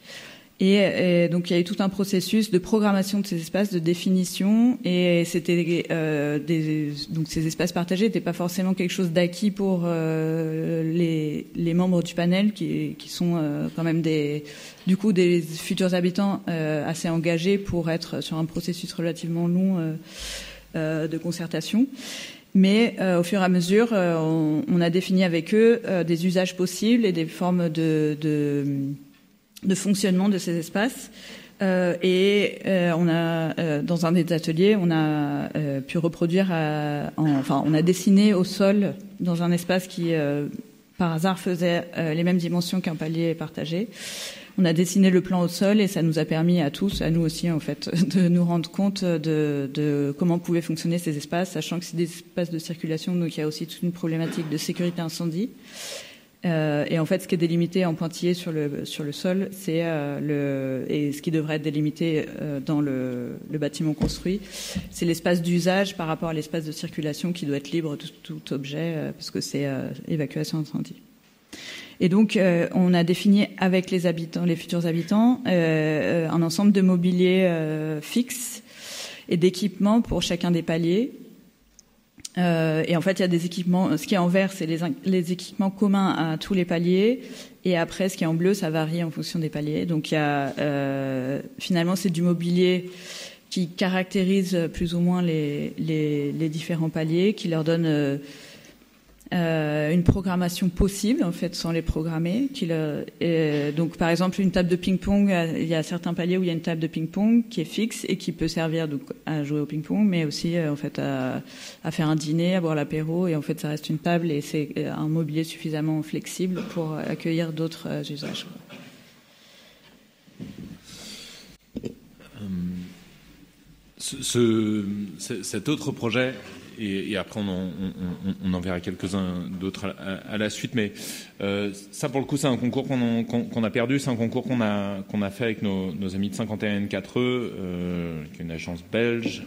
Et donc il y a eu tout un processus de programmation de ces espaces, de définition, et c'était donc ces espaces partagés n'étaient pas forcément quelque chose d'acquis pour les membres du panel qui sont quand même des futurs habitants assez engagés pour être sur un processus relativement long de concertation. Mais au fur et à mesure, on a défini avec eux des usages possibles et des formes de fonctionnement de ces espaces On a dans un des ateliers, on a pu reproduire, on a dessiné au sol dans un espace qui par hasard faisait les mêmes dimensions qu'un palier partagé. On a dessiné le plan au sol et ça nous a permis à tous, à nous aussi en fait, de nous rendre compte de comment pouvaient fonctionner ces espaces, sachant que c'est des espaces de circulation, donc il y a aussi toute une problématique de sécurité incendie. Et en fait, ce qui est délimité en pointillé sur le sol, c'est et ce qui devrait être délimité dans le bâtiment construit, c'est l'espace d'usage par rapport à l'espace de circulation qui doit être libre de tout objet, parce que c'est évacuation incendie. Et donc, on a défini avec les habitants, les futurs habitants, un ensemble de mobilier fixe et d'équipements pour chacun des paliers. Et en fait, il y a des équipements. Ce qui est en vert, c'est les équipements communs à tous les paliers. Et après, ce qui est en bleu, ça varie en fonction des paliers. Donc, il y a finalement, c'est du mobilier qui caractérise plus ou moins les différents paliers, qui leur donne une programmation possible en fait sans les programmer. Donc par exemple une table de ping-pong, il y a certains paliers où il y a une table de ping-pong qui est fixe et qui peut servir donc à jouer au ping-pong, mais aussi en fait à faire un dîner, à boire l'apéro, et en fait ça reste une table et c'est un mobilier suffisamment flexible pour accueillir d'autres usages. Cet autre projet, et après on en verra quelques-uns d'autres à la suite, mais ça pour le coup c'est un concours qu'on a perdu, c'est un concours qu'on a fait avec nos amis de 51N4E, qui est une agence belge,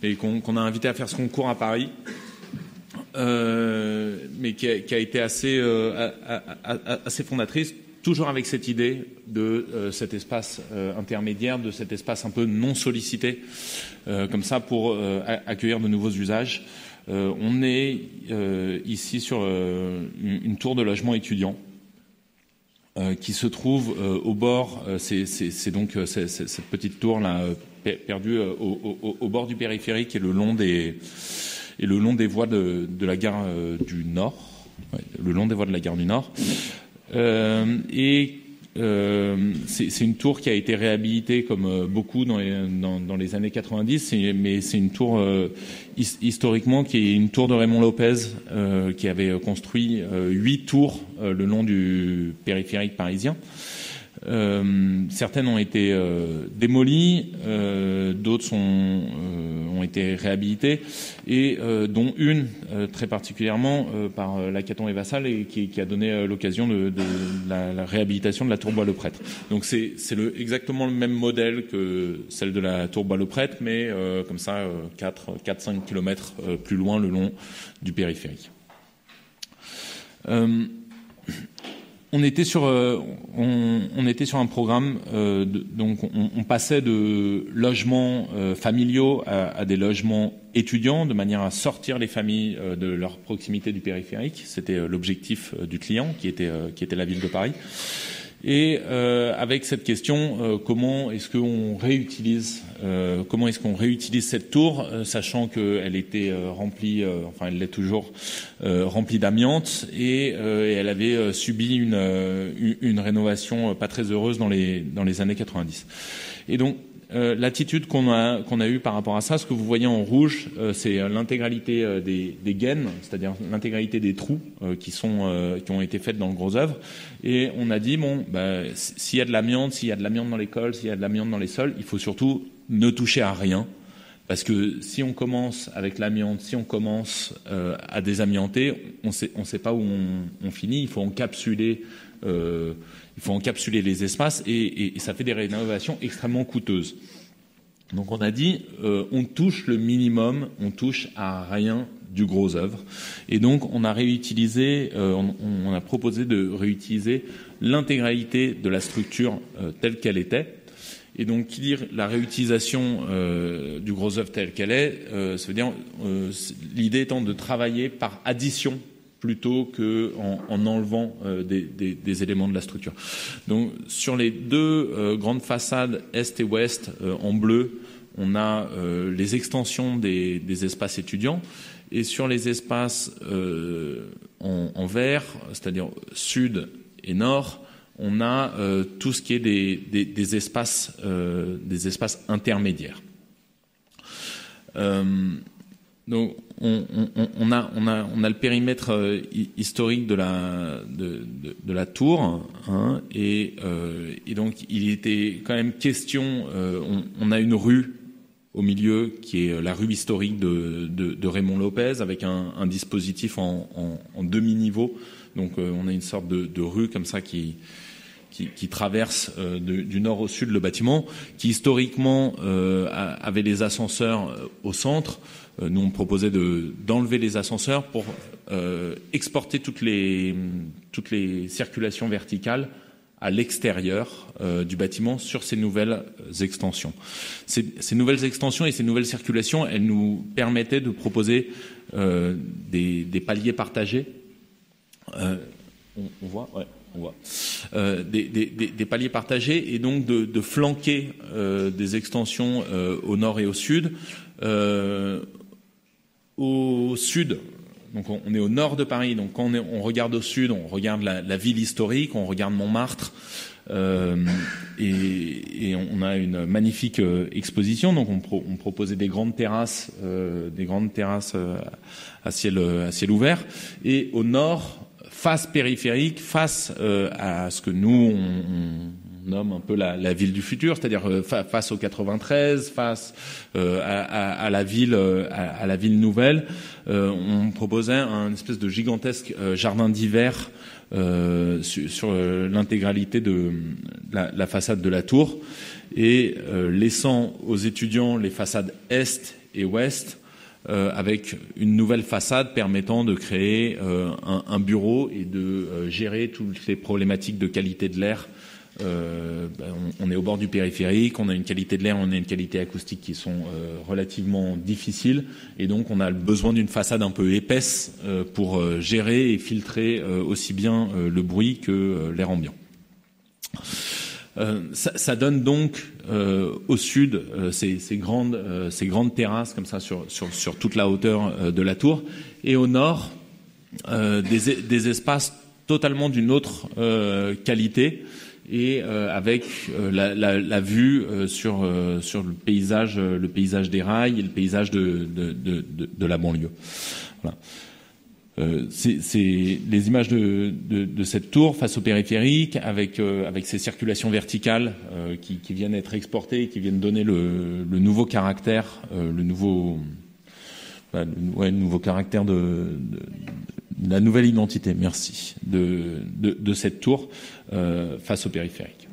et qu'on a invité à faire ce concours à Paris, mais qui a été assez fondatrice, toujours avec cette idée de cet espace intermédiaire, de cet espace un peu non sollicité, comme ça pour accueillir de nouveaux usages. On est ici sur une tour de logement étudiant qui se trouve au bord, c'est donc cette petite tour là perdue au bord du périphérique et le long des voies de la gare du Nord, le long des voies de la gare du Nord. C'est une tour qui a été réhabilitée comme beaucoup dans les années 90, mais c'est une tour historiquement qui est une tour de Raymond Lopez, qui avait construit 8 tours le long du périphérique parisien. Certaines ont été démolies, d'autres ont été réhabilitées, et dont une très particulièrement par Lacaton et Vassal, et qui a donné l'occasion de la réhabilitation de la tour Bois-le-Prêtre. Donc c'est exactement le même modèle que celle de la tour Bois-le-Prêtre, mais comme ça 4-5 kilomètres plus loin le long du périphérique. On était sur un programme, donc on passait de logements familiaux à des logements étudiants, de manière à sortir les familles de leur proximité du périphérique. C'était l'objectif du client, qui était la ville de Paris. Et avec cette question, comment est-ce qu'on réutilise cette tour, sachant qu'elle était remplie, enfin elle l'est toujours, remplie d'amiante, et elle avait subi une rénovation pas très heureuse dans les années 90. Et donc l'attitude qu'on a eue par rapport à ça, ce que vous voyez en rouge, c'est l'intégralité des gaines, c'est-à-dire l'intégralité des trous qui ont été faites dans le gros œuvre. Et on a dit s'il y a de l'amiante, dans les cols, s'il y a de l'amiante dans les sols, il faut surtout ne toucher à rien, parce que si on commence avec l'amiante, si on commence à désamianter, on sait pas où on finit. Il faut encapsuler les espaces, et ça fait des rénovations extrêmement coûteuses. Donc on a dit, on touche le minimum, on touche à rien du gros œuvre. Et donc on a réutilisé, on a proposé de réutiliser l'intégralité de la structure telle qu'elle était. Et donc, qui dit la réutilisation du gros œuvre telle qu'elle est, ça veut dire l'idée étant de travailler par addition plutôt que en enlevant des éléments de la structure. Donc sur les deux grandes façades est et ouest en bleu, on a les extensions des espaces étudiants, et sur les espaces en vert, c'est-à-dire sud et nord, on a tout ce qui est des espaces intermédiaires. Donc on a le périmètre historique de la tour, hein, et donc il était quand même question. On a une rue au milieu qui est la rue historique de Raymond Lopez, avec un dispositif en demi-niveau. Donc on a une sorte de rue comme ça qui traverse du nord au sud le bâtiment, qui historiquement avait des ascenseurs au centre. Nous on proposait d'enlever les ascenseurs pour exporter toutes les circulations verticales à l'extérieur du bâtiment sur ces nouvelles extensions. Ces nouvelles extensions et ces nouvelles circulations, elles nous permettaient de proposer des paliers partagés. On voit, ouais. On voit des paliers partagés, et donc de flanquer des extensions au nord et au sud. Au sud, donc on est au nord de Paris, donc quand on regarde au sud, on regarde la ville historique, on regarde Montmartre, et on a une magnifique exposition. Donc on proposait des grandes terrasses à ciel ouvert, et au nord, face périphérique, face à ce que nous on nomme un peu la ville du futur, c'est-à-dire face au 93, face à la ville nouvelle, on proposait un espèce de gigantesque jardin d'hiver sur l'intégralité de la façade de la tour, et laissant aux étudiants les façades est et ouest, avec une nouvelle façade permettant de créer un bureau et de gérer toutes les problématiques de qualité de l'air. On est au bord du périphérique, on a une qualité de l'air, on a une qualité acoustique qui sont relativement difficiles, et donc on a besoin d'une façade un peu épaisse pour gérer et filtrer aussi bien le bruit que l'air ambiant. Ça donne donc au sud ces grandes terrasses comme ça sur toute la hauteur de la tour, et au nord des espaces totalement d'une autre qualité, et avec la vue sur le paysage des rails et le paysage de la banlieue. Voilà. C'est les images de cette tour face au périphérique, avec ces circulations verticales qui viennent être exportées et qui viennent donner le nouveau caractère, le nouveau caractère de la nouvelle identité, merci, de cette tour face au périphérique.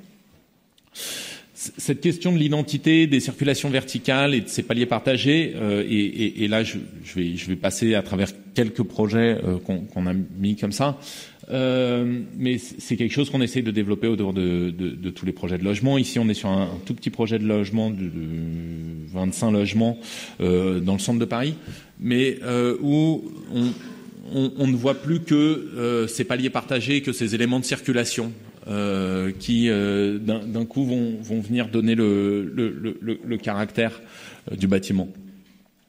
Cette question de l'identité, des circulations verticales et de ces paliers partagés, et là je vais passer à travers quelques projets qu'on a mis comme ça, mais c'est quelque chose qu'on essaie de développer autour de tous les projets de logement. Ici on est sur un tout petit projet de logement de 25 logements dans le centre de Paris, mais où on ne voit plus que ces paliers partagés, que ces éléments de circulation qui d'un coup vont venir donner le caractère du bâtiment.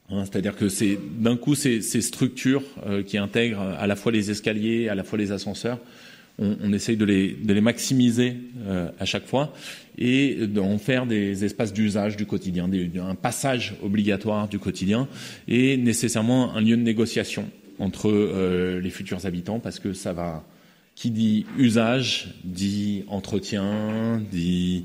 C'est-à-dire que c'est d'un coup ces structures qui intègrent à la fois les escaliers, à la fois les ascenseurs, on essaye de les maximiser à chaque fois, et d'en faire des espaces d'usage du quotidien, un passage obligatoire du quotidien, et nécessairement un lieu de négociation entre les futurs habitants, parce que ça va... Qui dit usage, dit entretien, dit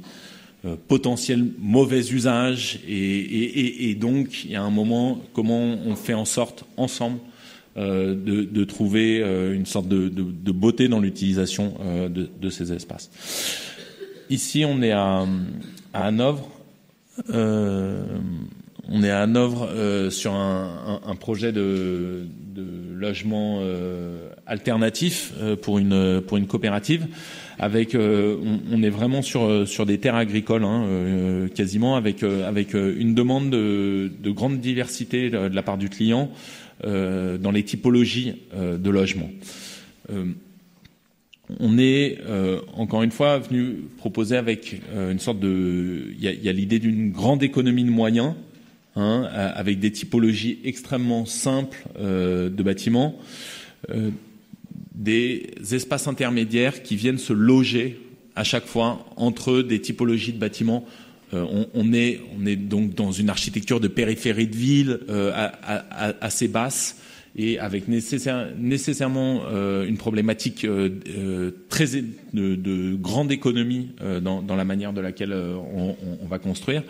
potentiel mauvais usage, et donc il y a un moment, comment on fait en sorte ensemble de trouver une sorte de beauté dans l'utilisation de ces espaces. Ici on est à Hanovre. On est à Hanovre sur un projet de logement alternatif pour une coopérative, avec on est vraiment sur des terres agricoles, quasiment, avec une demande de grande diversité de la part du client dans les typologies de logement. On est encore une fois venu proposer avec une sorte il y a l'idée d'une grande économie de moyens, avec des typologies extrêmement simples de bâtiments, des espaces intermédiaires qui viennent se loger à chaque fois entre des typologies de bâtiments. On est donc dans une architecture de périphérie de ville assez basse et avec nécessairement une problématique très de grande économie dans la manière de laquelle on va construire.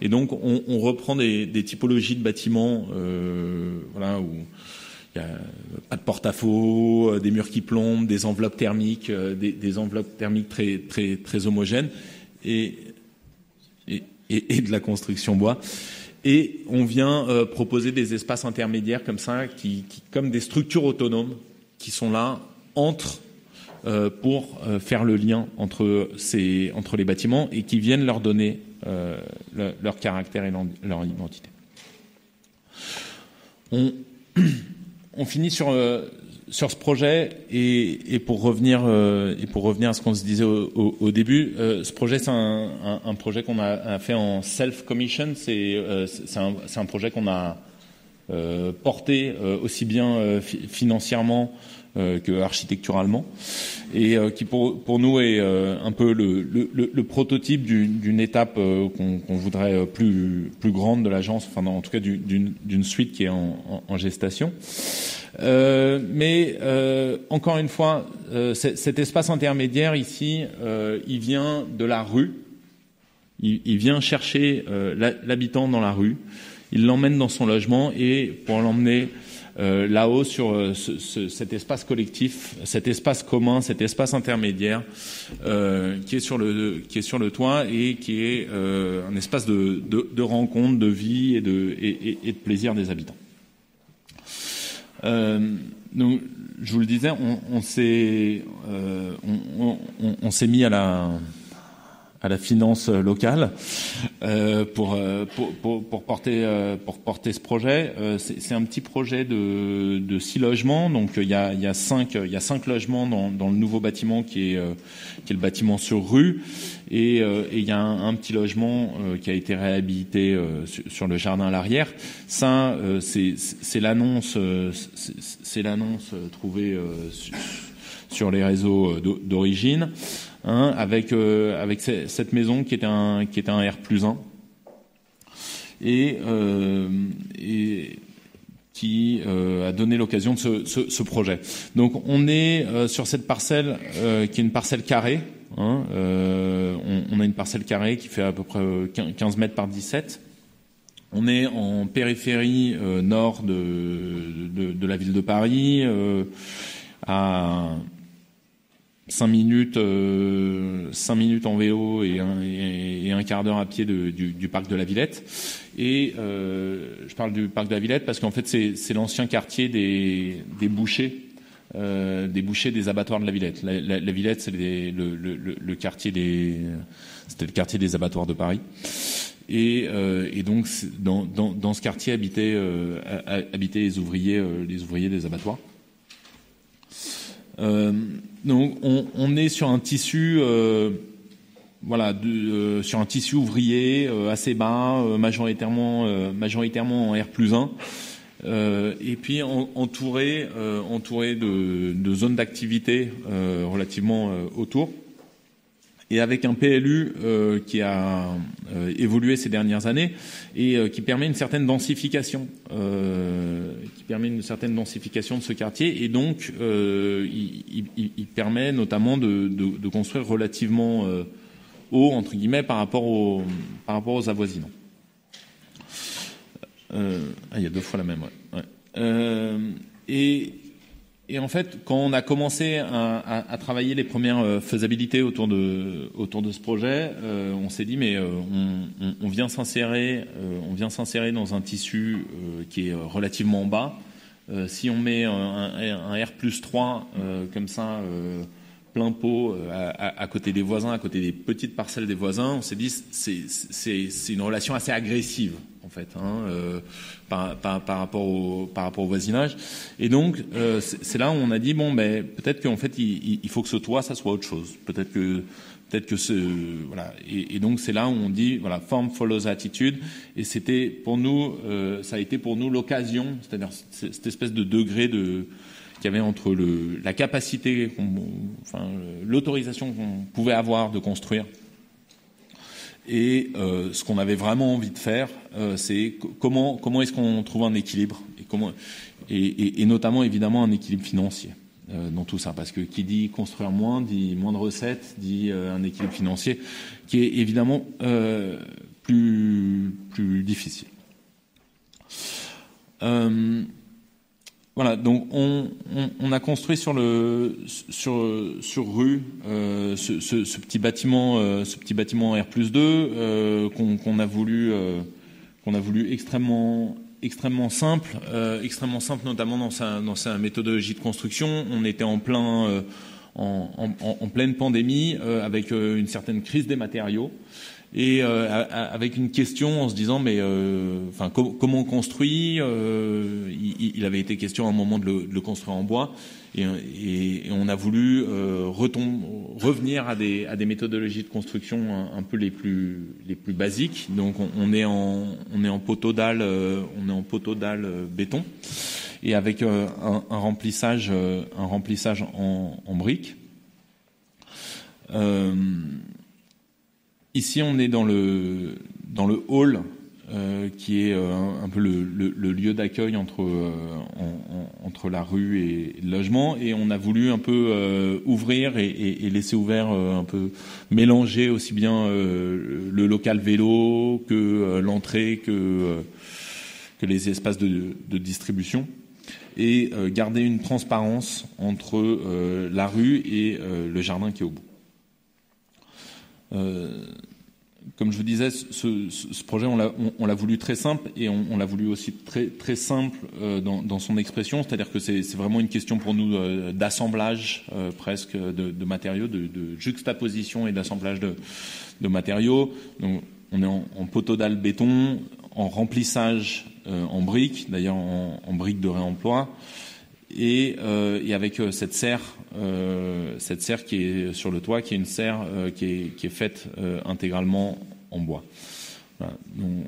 Et donc on reprend des typologies de bâtiments voilà, où il y a pas de porte-à-faux, des murs qui plombent, des enveloppes thermiques, des enveloppes thermiques très homogènes et de la construction bois. Et on vient proposer des espaces intermédiaires comme ça, qui comme des structures autonomes qui sont là pour faire le lien entre les bâtiments et qui viennent leur donner leur caractère et leur identité. On finit sur ce projet et pour revenir à ce qu'on se disait au début, ce projet c'est un projet qu'on a fait en self-commission. C'est un projet qu'on a porté aussi bien financièrement que architecturalement et qui pour nous est un peu le prototype d'une étape qu'on voudrait plus grande de l'agence, enfin en tout cas d'une suite qui est en gestation. Mais encore une fois, cet espace intermédiaire ici, il vient de la rue. Il vient chercher l'habitant dans la rue. Il l'emmène dans son logement et pour l'emmener là-haut sur cet espace collectif, cet espace commun, cet espace intermédiaire qui est sur le toit et qui est un espace de rencontre, de vie et de plaisir des habitants. Donc, je vous le disais, on s'est mis à la finance locale pour porter ce projet. C'est un petit projet de 6 logements. Donc il y a 5 logements dans le nouveau bâtiment qui est le bâtiment sur rue et il y a un petit logement qui a été réhabilité sur le jardin à l'arrière. Ça c'est l'annonce trouvée sur les réseaux d'origine. Avec cette maison qui était un R+1 et qui a donné l'occasion de ce projet. Donc on est sur cette parcelle qui est une parcelle carrée. On a une parcelle carrée qui fait à peu près 15 mètres par 17. On est en périphérie nord de la ville de Paris, à 5 minutes en vélo et un quart d'heure à pied du parc de la Villette. Et je parle du parc de la Villette parce qu'en fait c'est l'ancien quartier des bouchers des abattoirs de la Villette. La Villette c'était le quartier c'était le quartier des abattoirs de Paris. Et donc dans ce quartier habitaient les ouvriers des abattoirs. Donc on est sur un tissu sur un tissu ouvrier assez bas, majoritairement en R+1 et puis entouré de zones d'activité relativement autour et avec un PLU qui a évolué ces dernières années et qui permet une certaine densification de ce quartier et donc il permet notamment de construire relativement haut entre guillemets par rapport aux avoisinants. Il y a 2 fois la même. Ouais. Et en fait, quand on a commencé à travailler les premières faisabilités autour de ce projet, on s'est dit mais on vient s'insérer dans un tissu qui est relativement bas. Si on met un R+3 comme ça plein pot à côté des voisins, à côté des petites parcelles des voisins, on s'est dit c'est une relation assez agressive en fait par rapport au voisinage. Et donc c'est là où on a dit bon ben peut-être qu'en fait il faut que ce toit ça soit autre chose. Peut-être que voilà. Et donc c'est là où on dit voilà form follows attitude. Et c'était pour nous ça a été pour nous l'occasion, c'est-à-dire cette espèce de degré qu'il y avait entre la capacité, l'autorisation qu'on pouvait avoir de construire et ce qu'on avait vraiment envie de faire, c'est comment est-ce qu'on trouve un équilibre et notamment évidemment un équilibre financier dans tout ça, parce que qui dit construire moins dit moins de recettes, dit un équilibre financier qui est évidemment plus difficile. Voilà, donc on a construit sur rue ce petit bâtiment R+2 qu'on a voulu extrêmement simple notamment dans sa méthodologie de construction. On était en pleine pandémie avec une certaine crise des matériaux. Et avec une question en se disant comment on construit, il avait été question à un moment de le construire en bois et on a voulu revenir à des méthodologies de construction un peu les plus basiques. Donc on est en poteau dalle béton et avec un remplissage en briques. Ici, on est dans le hall qui est un peu le lieu d'accueil entre la rue et le logement, et on a voulu un peu ouvrir et laisser ouvert, un peu mélanger aussi bien le local vélo que l'entrée que les espaces de distribution, et garder une transparence entre la rue et le jardin qui est au bout. Comme je vous disais, ce projet, on l'a voulu très simple, et on l'a voulu aussi très, très simple dans son expression, c'est-à-dire que c'est vraiment une question pour nous d'assemblage presque de matériaux, de juxtaposition et d'assemblage de matériaux. Donc, on est en poteau dalle béton, en remplissage en briques, d'ailleurs en briques de réemploi, et avec cette serre qui est sur le toit, qui est une serre qui est faite intégralement en bois. Voilà. Donc,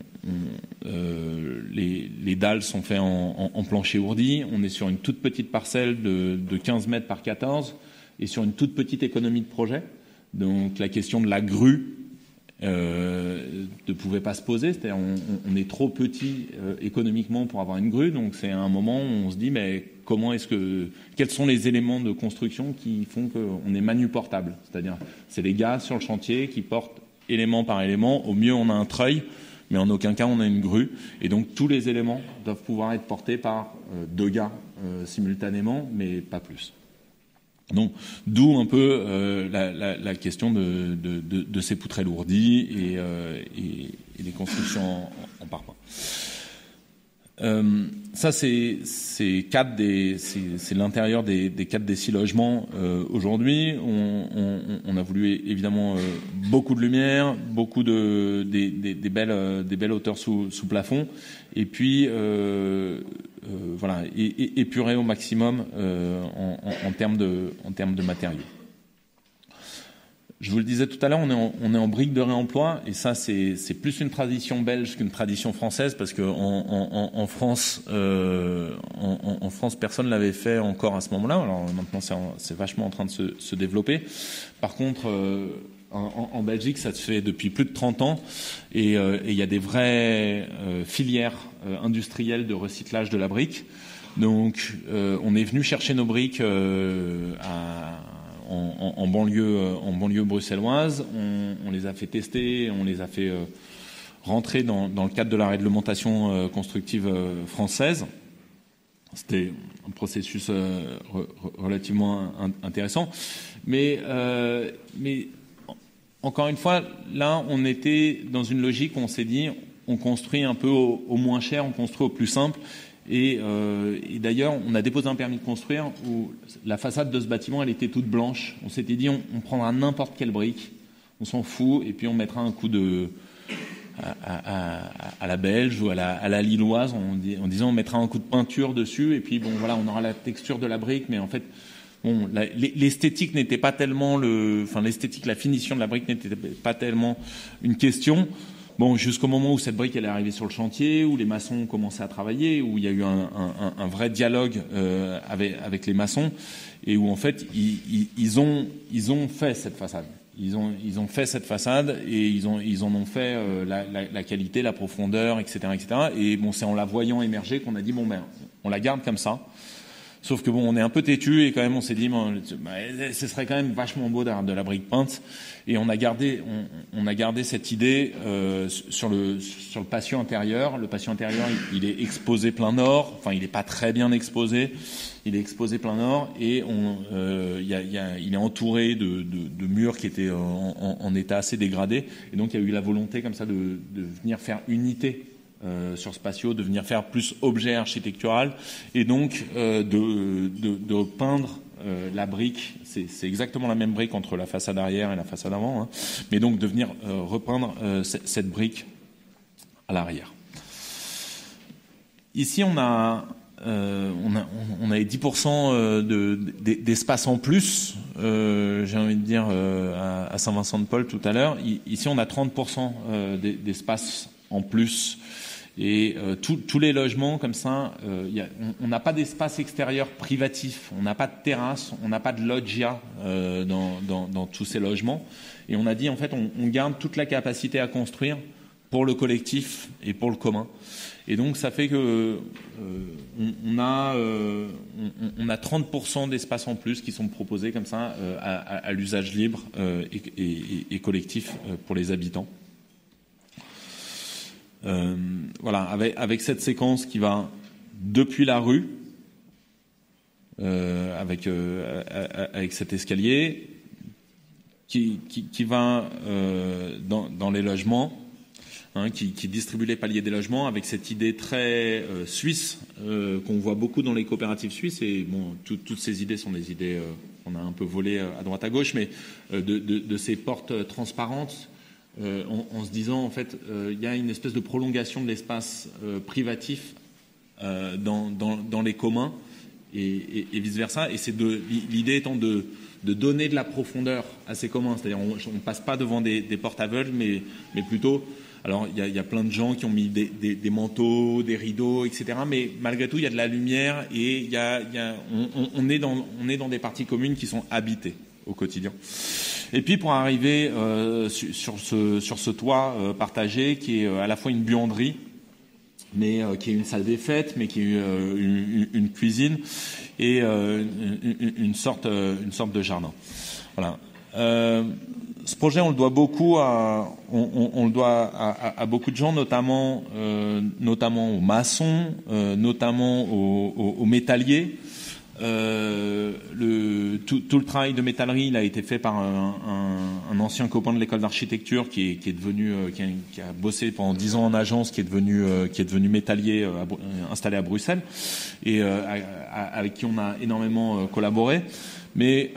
les dalles sont faites en plancher ourdi. On est sur une toute petite parcelle de 15 mètres par 14 et sur une toute petite économie de projet. Donc la question de la grue ne pouvait pas se poser, c'est-à-dire on est trop petit économiquement pour avoir une grue, donc c'est un moment où on se dit mais quels sont les éléments de construction qui font qu'on est manuportable, c'est-à-dire c'est les gars sur le chantier qui portent élément par élément. Au mieux on a un treuil, mais en aucun cas on a une grue, et donc tous les éléments doivent pouvoir être portés par deux gars simultanément, mais pas plus. Donc, d'où un peu la question de ces poutrelles ourdies et des constructions en parpaing. Ça, c'est l'intérieur des 4 des 6 logements aujourd'hui. On a voulu évidemment beaucoup de lumière, beaucoup des belles hauteurs sous plafond, et puis voilà, épurer au maximum en termes de matériaux. Je vous le disais tout à l'heure, on est en briques de réemploi, et ça c'est plus une tradition belge qu'une tradition française, parce que en France personne l'avait fait encore à ce moment-là. Alors maintenant c'est vachement en train de se développer. Par contre, en Belgique, ça se fait depuis plus de 30 ans, et il y a des vraies filières industrielles de recyclage de la brique. Donc on est venu chercher nos briques en banlieue bruxelloise, on les a fait tester, on les a fait rentrer dans le cadre de la réglementation constructive française. C'était un processus relativement intéressant, mais encore une fois, là, on était dans une logique où on s'est dit, on construit un peu au moins cher, on construit au plus simple. Et d'ailleurs, on a déposé un permis de construire où la façade de ce bâtiment, elle était toute blanche. On s'était dit, on prendra n'importe quelle brique, on s'en fout, et puis on mettra un coup à la belge ou à la lilloise, en disant on mettra un coup de peinture dessus, et puis bon voilà, on aura la texture de la brique, mais en fait, bon, l'esthétique n'était pas tellement la finition de la brique n'était pas tellement une question. Bon, jusqu'au moment où cette brique elle est arrivée sur le chantier, où les maçons ont commencé à travailler, où il y a eu un vrai dialogue avec les maçons, et où en fait ils ont fait cette façade. Ils ont fait cette façade et ils en ont fait la qualité, la profondeur, etc., etc. Et bon, c'est en la voyant émerger qu'on a dit bon ben on la garde comme ça. Sauf que bon, on est un peu têtu et quand même on s'est dit bon, ce serait quand même vachement beau d'avoir de la brique peinte. Et on a gardé cette idée sur le patio intérieur. Le patio intérieur, il est exposé plein nord. Enfin, il n'est pas très bien exposé. Il est exposé plein nord et il est entouré de murs qui étaient en état assez dégradé. Et donc, il y a eu la volonté comme ça de venir faire unité sur ce patio, de venir faire plus objet architectural et donc de peindre la brique. C'est exactement la même brique entre la façade arrière et la façade avant, hein, mais donc de venir repeindre cette brique à l'arrière. Ici, on a les 10% d'espace en plus, j'ai envie de dire à Saint-Vincent-de-Paul tout à l'heure. Ici, on a 30% d'espace en plus. Et tous les logements comme ça, on n'a pas d'espace extérieur privatif, on n'a pas de terrasse, on n'a pas de loggia dans tous ces logements. Et on a dit en fait, on garde toute la capacité à construire pour le collectif et pour le commun. Et donc ça fait que on a 30% d'espace en plus qui sont proposés comme ça à l'usage libre et collectif pour les habitants. Voilà, avec cette séquence qui va depuis la rue, avec cet escalier, qui va dans les logements, hein, qui distribue les paliers des logements, avec cette idée très suisse qu'on voit beaucoup dans les coopératives suisses. Et bon, toutes ces idées sont des idées qu'on a un peu volées à droite à gauche, mais de ces portes transparentes. En se disant en fait il y a une espèce de prolongation de l'espace privatif dans les communs et vice versa, et c'est l'idée étant de donner de la profondeur à ces communs, c'est-à-dire on passe pas devant des portes aveugles mais plutôt, alors il y a plein de gens qui ont mis des manteaux, des rideaux, etc., mais malgré tout il y a de la lumière et on est dans des parties communes qui sont habitées au quotidien. Et puis pour arriver sur ce toit partagé qui est à la fois une buanderie, mais qui est une salle des fêtes, mais qui est une cuisine et une sorte de jardin. Voilà. Ce projet, on le doit beaucoup à beaucoup de gens, notamment aux maçons, notamment aux métalliers. Tout le travail de métallerie, il a été fait par un ancien copain de l'école d'architecture qui est devenu, qui a bossé pendant 10 ans en agence, qui est devenu métallier installé à Bruxelles et avec qui on a énormément collaboré. Mais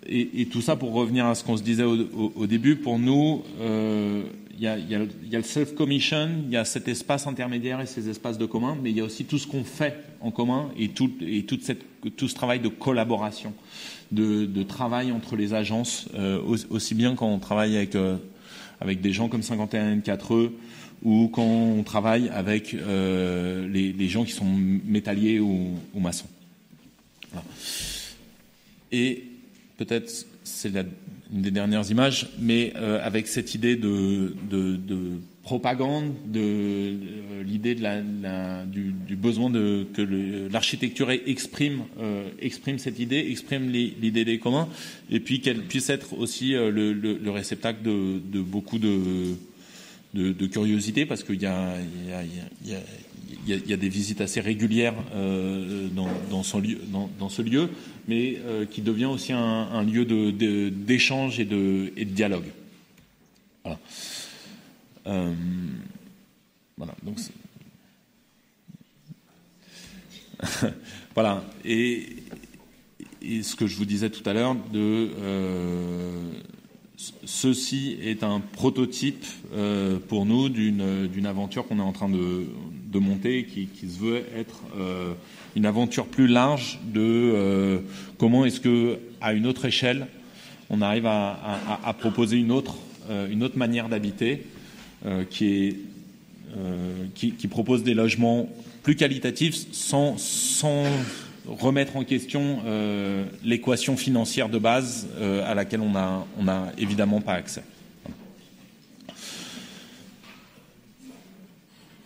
et tout ça pour revenir à ce qu'on se disait au début, pour nous, il y a le self-commission, il y a cet espace intermédiaire et ces espaces de commun, mais il y a aussi tout ce qu'on fait en commun et tout ce travail de collaboration, de travail entre les agences, aussi bien quand on travaille avec des gens comme 51N4E ou quand on travaille avec les gens qui sont métalliers ou maçons. Voilà. Et peut-être c'est une des dernières images, mais avec cette idée de propagande, l'idée du besoin que l'architecture exprime cette idée, exprime l'idée des communs, et puis qu'elle puisse être aussi le réceptacle de beaucoup de curiosité, parce qu'il y a des visites assez régulières dans ce lieu, mais qui devient aussi un lieu d'échange et de dialogue. Voilà. Voilà. Donc voilà. Et ce que je vous disais tout à l'heure, ceci est un prototype pour nous d'une aventure qu'on est en train de monter, qui se veut être une aventure plus large de comment est-ce que, à une autre échelle, on arrive à proposer une autre manière d'habiter, qui propose des logements plus qualitatifs sans remettre en question l'équation financière de base à laquelle on a évidemment pas accès.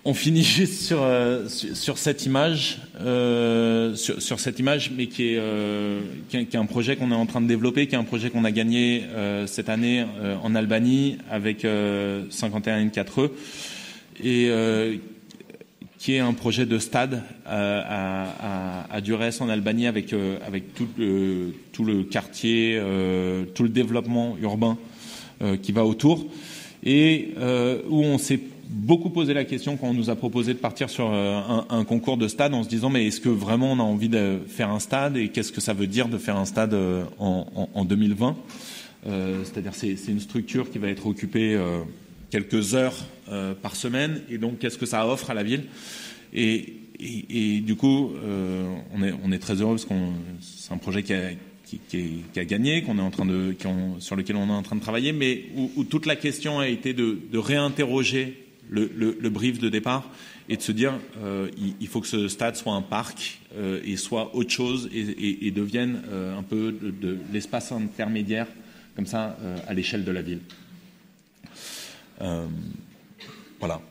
On finit juste sur cette image, mais qui est un projet qu'on est en train de développer, qui est un projet qu'on a gagné cette année en Albanie avec 51N4E et qui est un projet de stade à Durrës en Albanie avec tout le quartier, tout le développement urbain qui va autour et où on s'est beaucoup posé la question quand on nous a proposé de partir sur un concours de stade en se disant mais est-ce que vraiment on a envie de faire un stade et qu'est-ce que ça veut dire de faire un stade en 2020 c'est-à-dire c'est une structure qui va être occupée quelques heures par semaine et donc qu'est-ce que ça offre à la ville et du coup on est très heureux parce c'est un projet qui a gagné, sur lequel on est en train de travailler, mais où toute la question a été de réinterroger le brief de départ et de se dire il faut que ce stade soit un parc et soit autre chose et devienne un peu de l'espace intermédiaire comme ça à l'échelle de la ville. Voilà.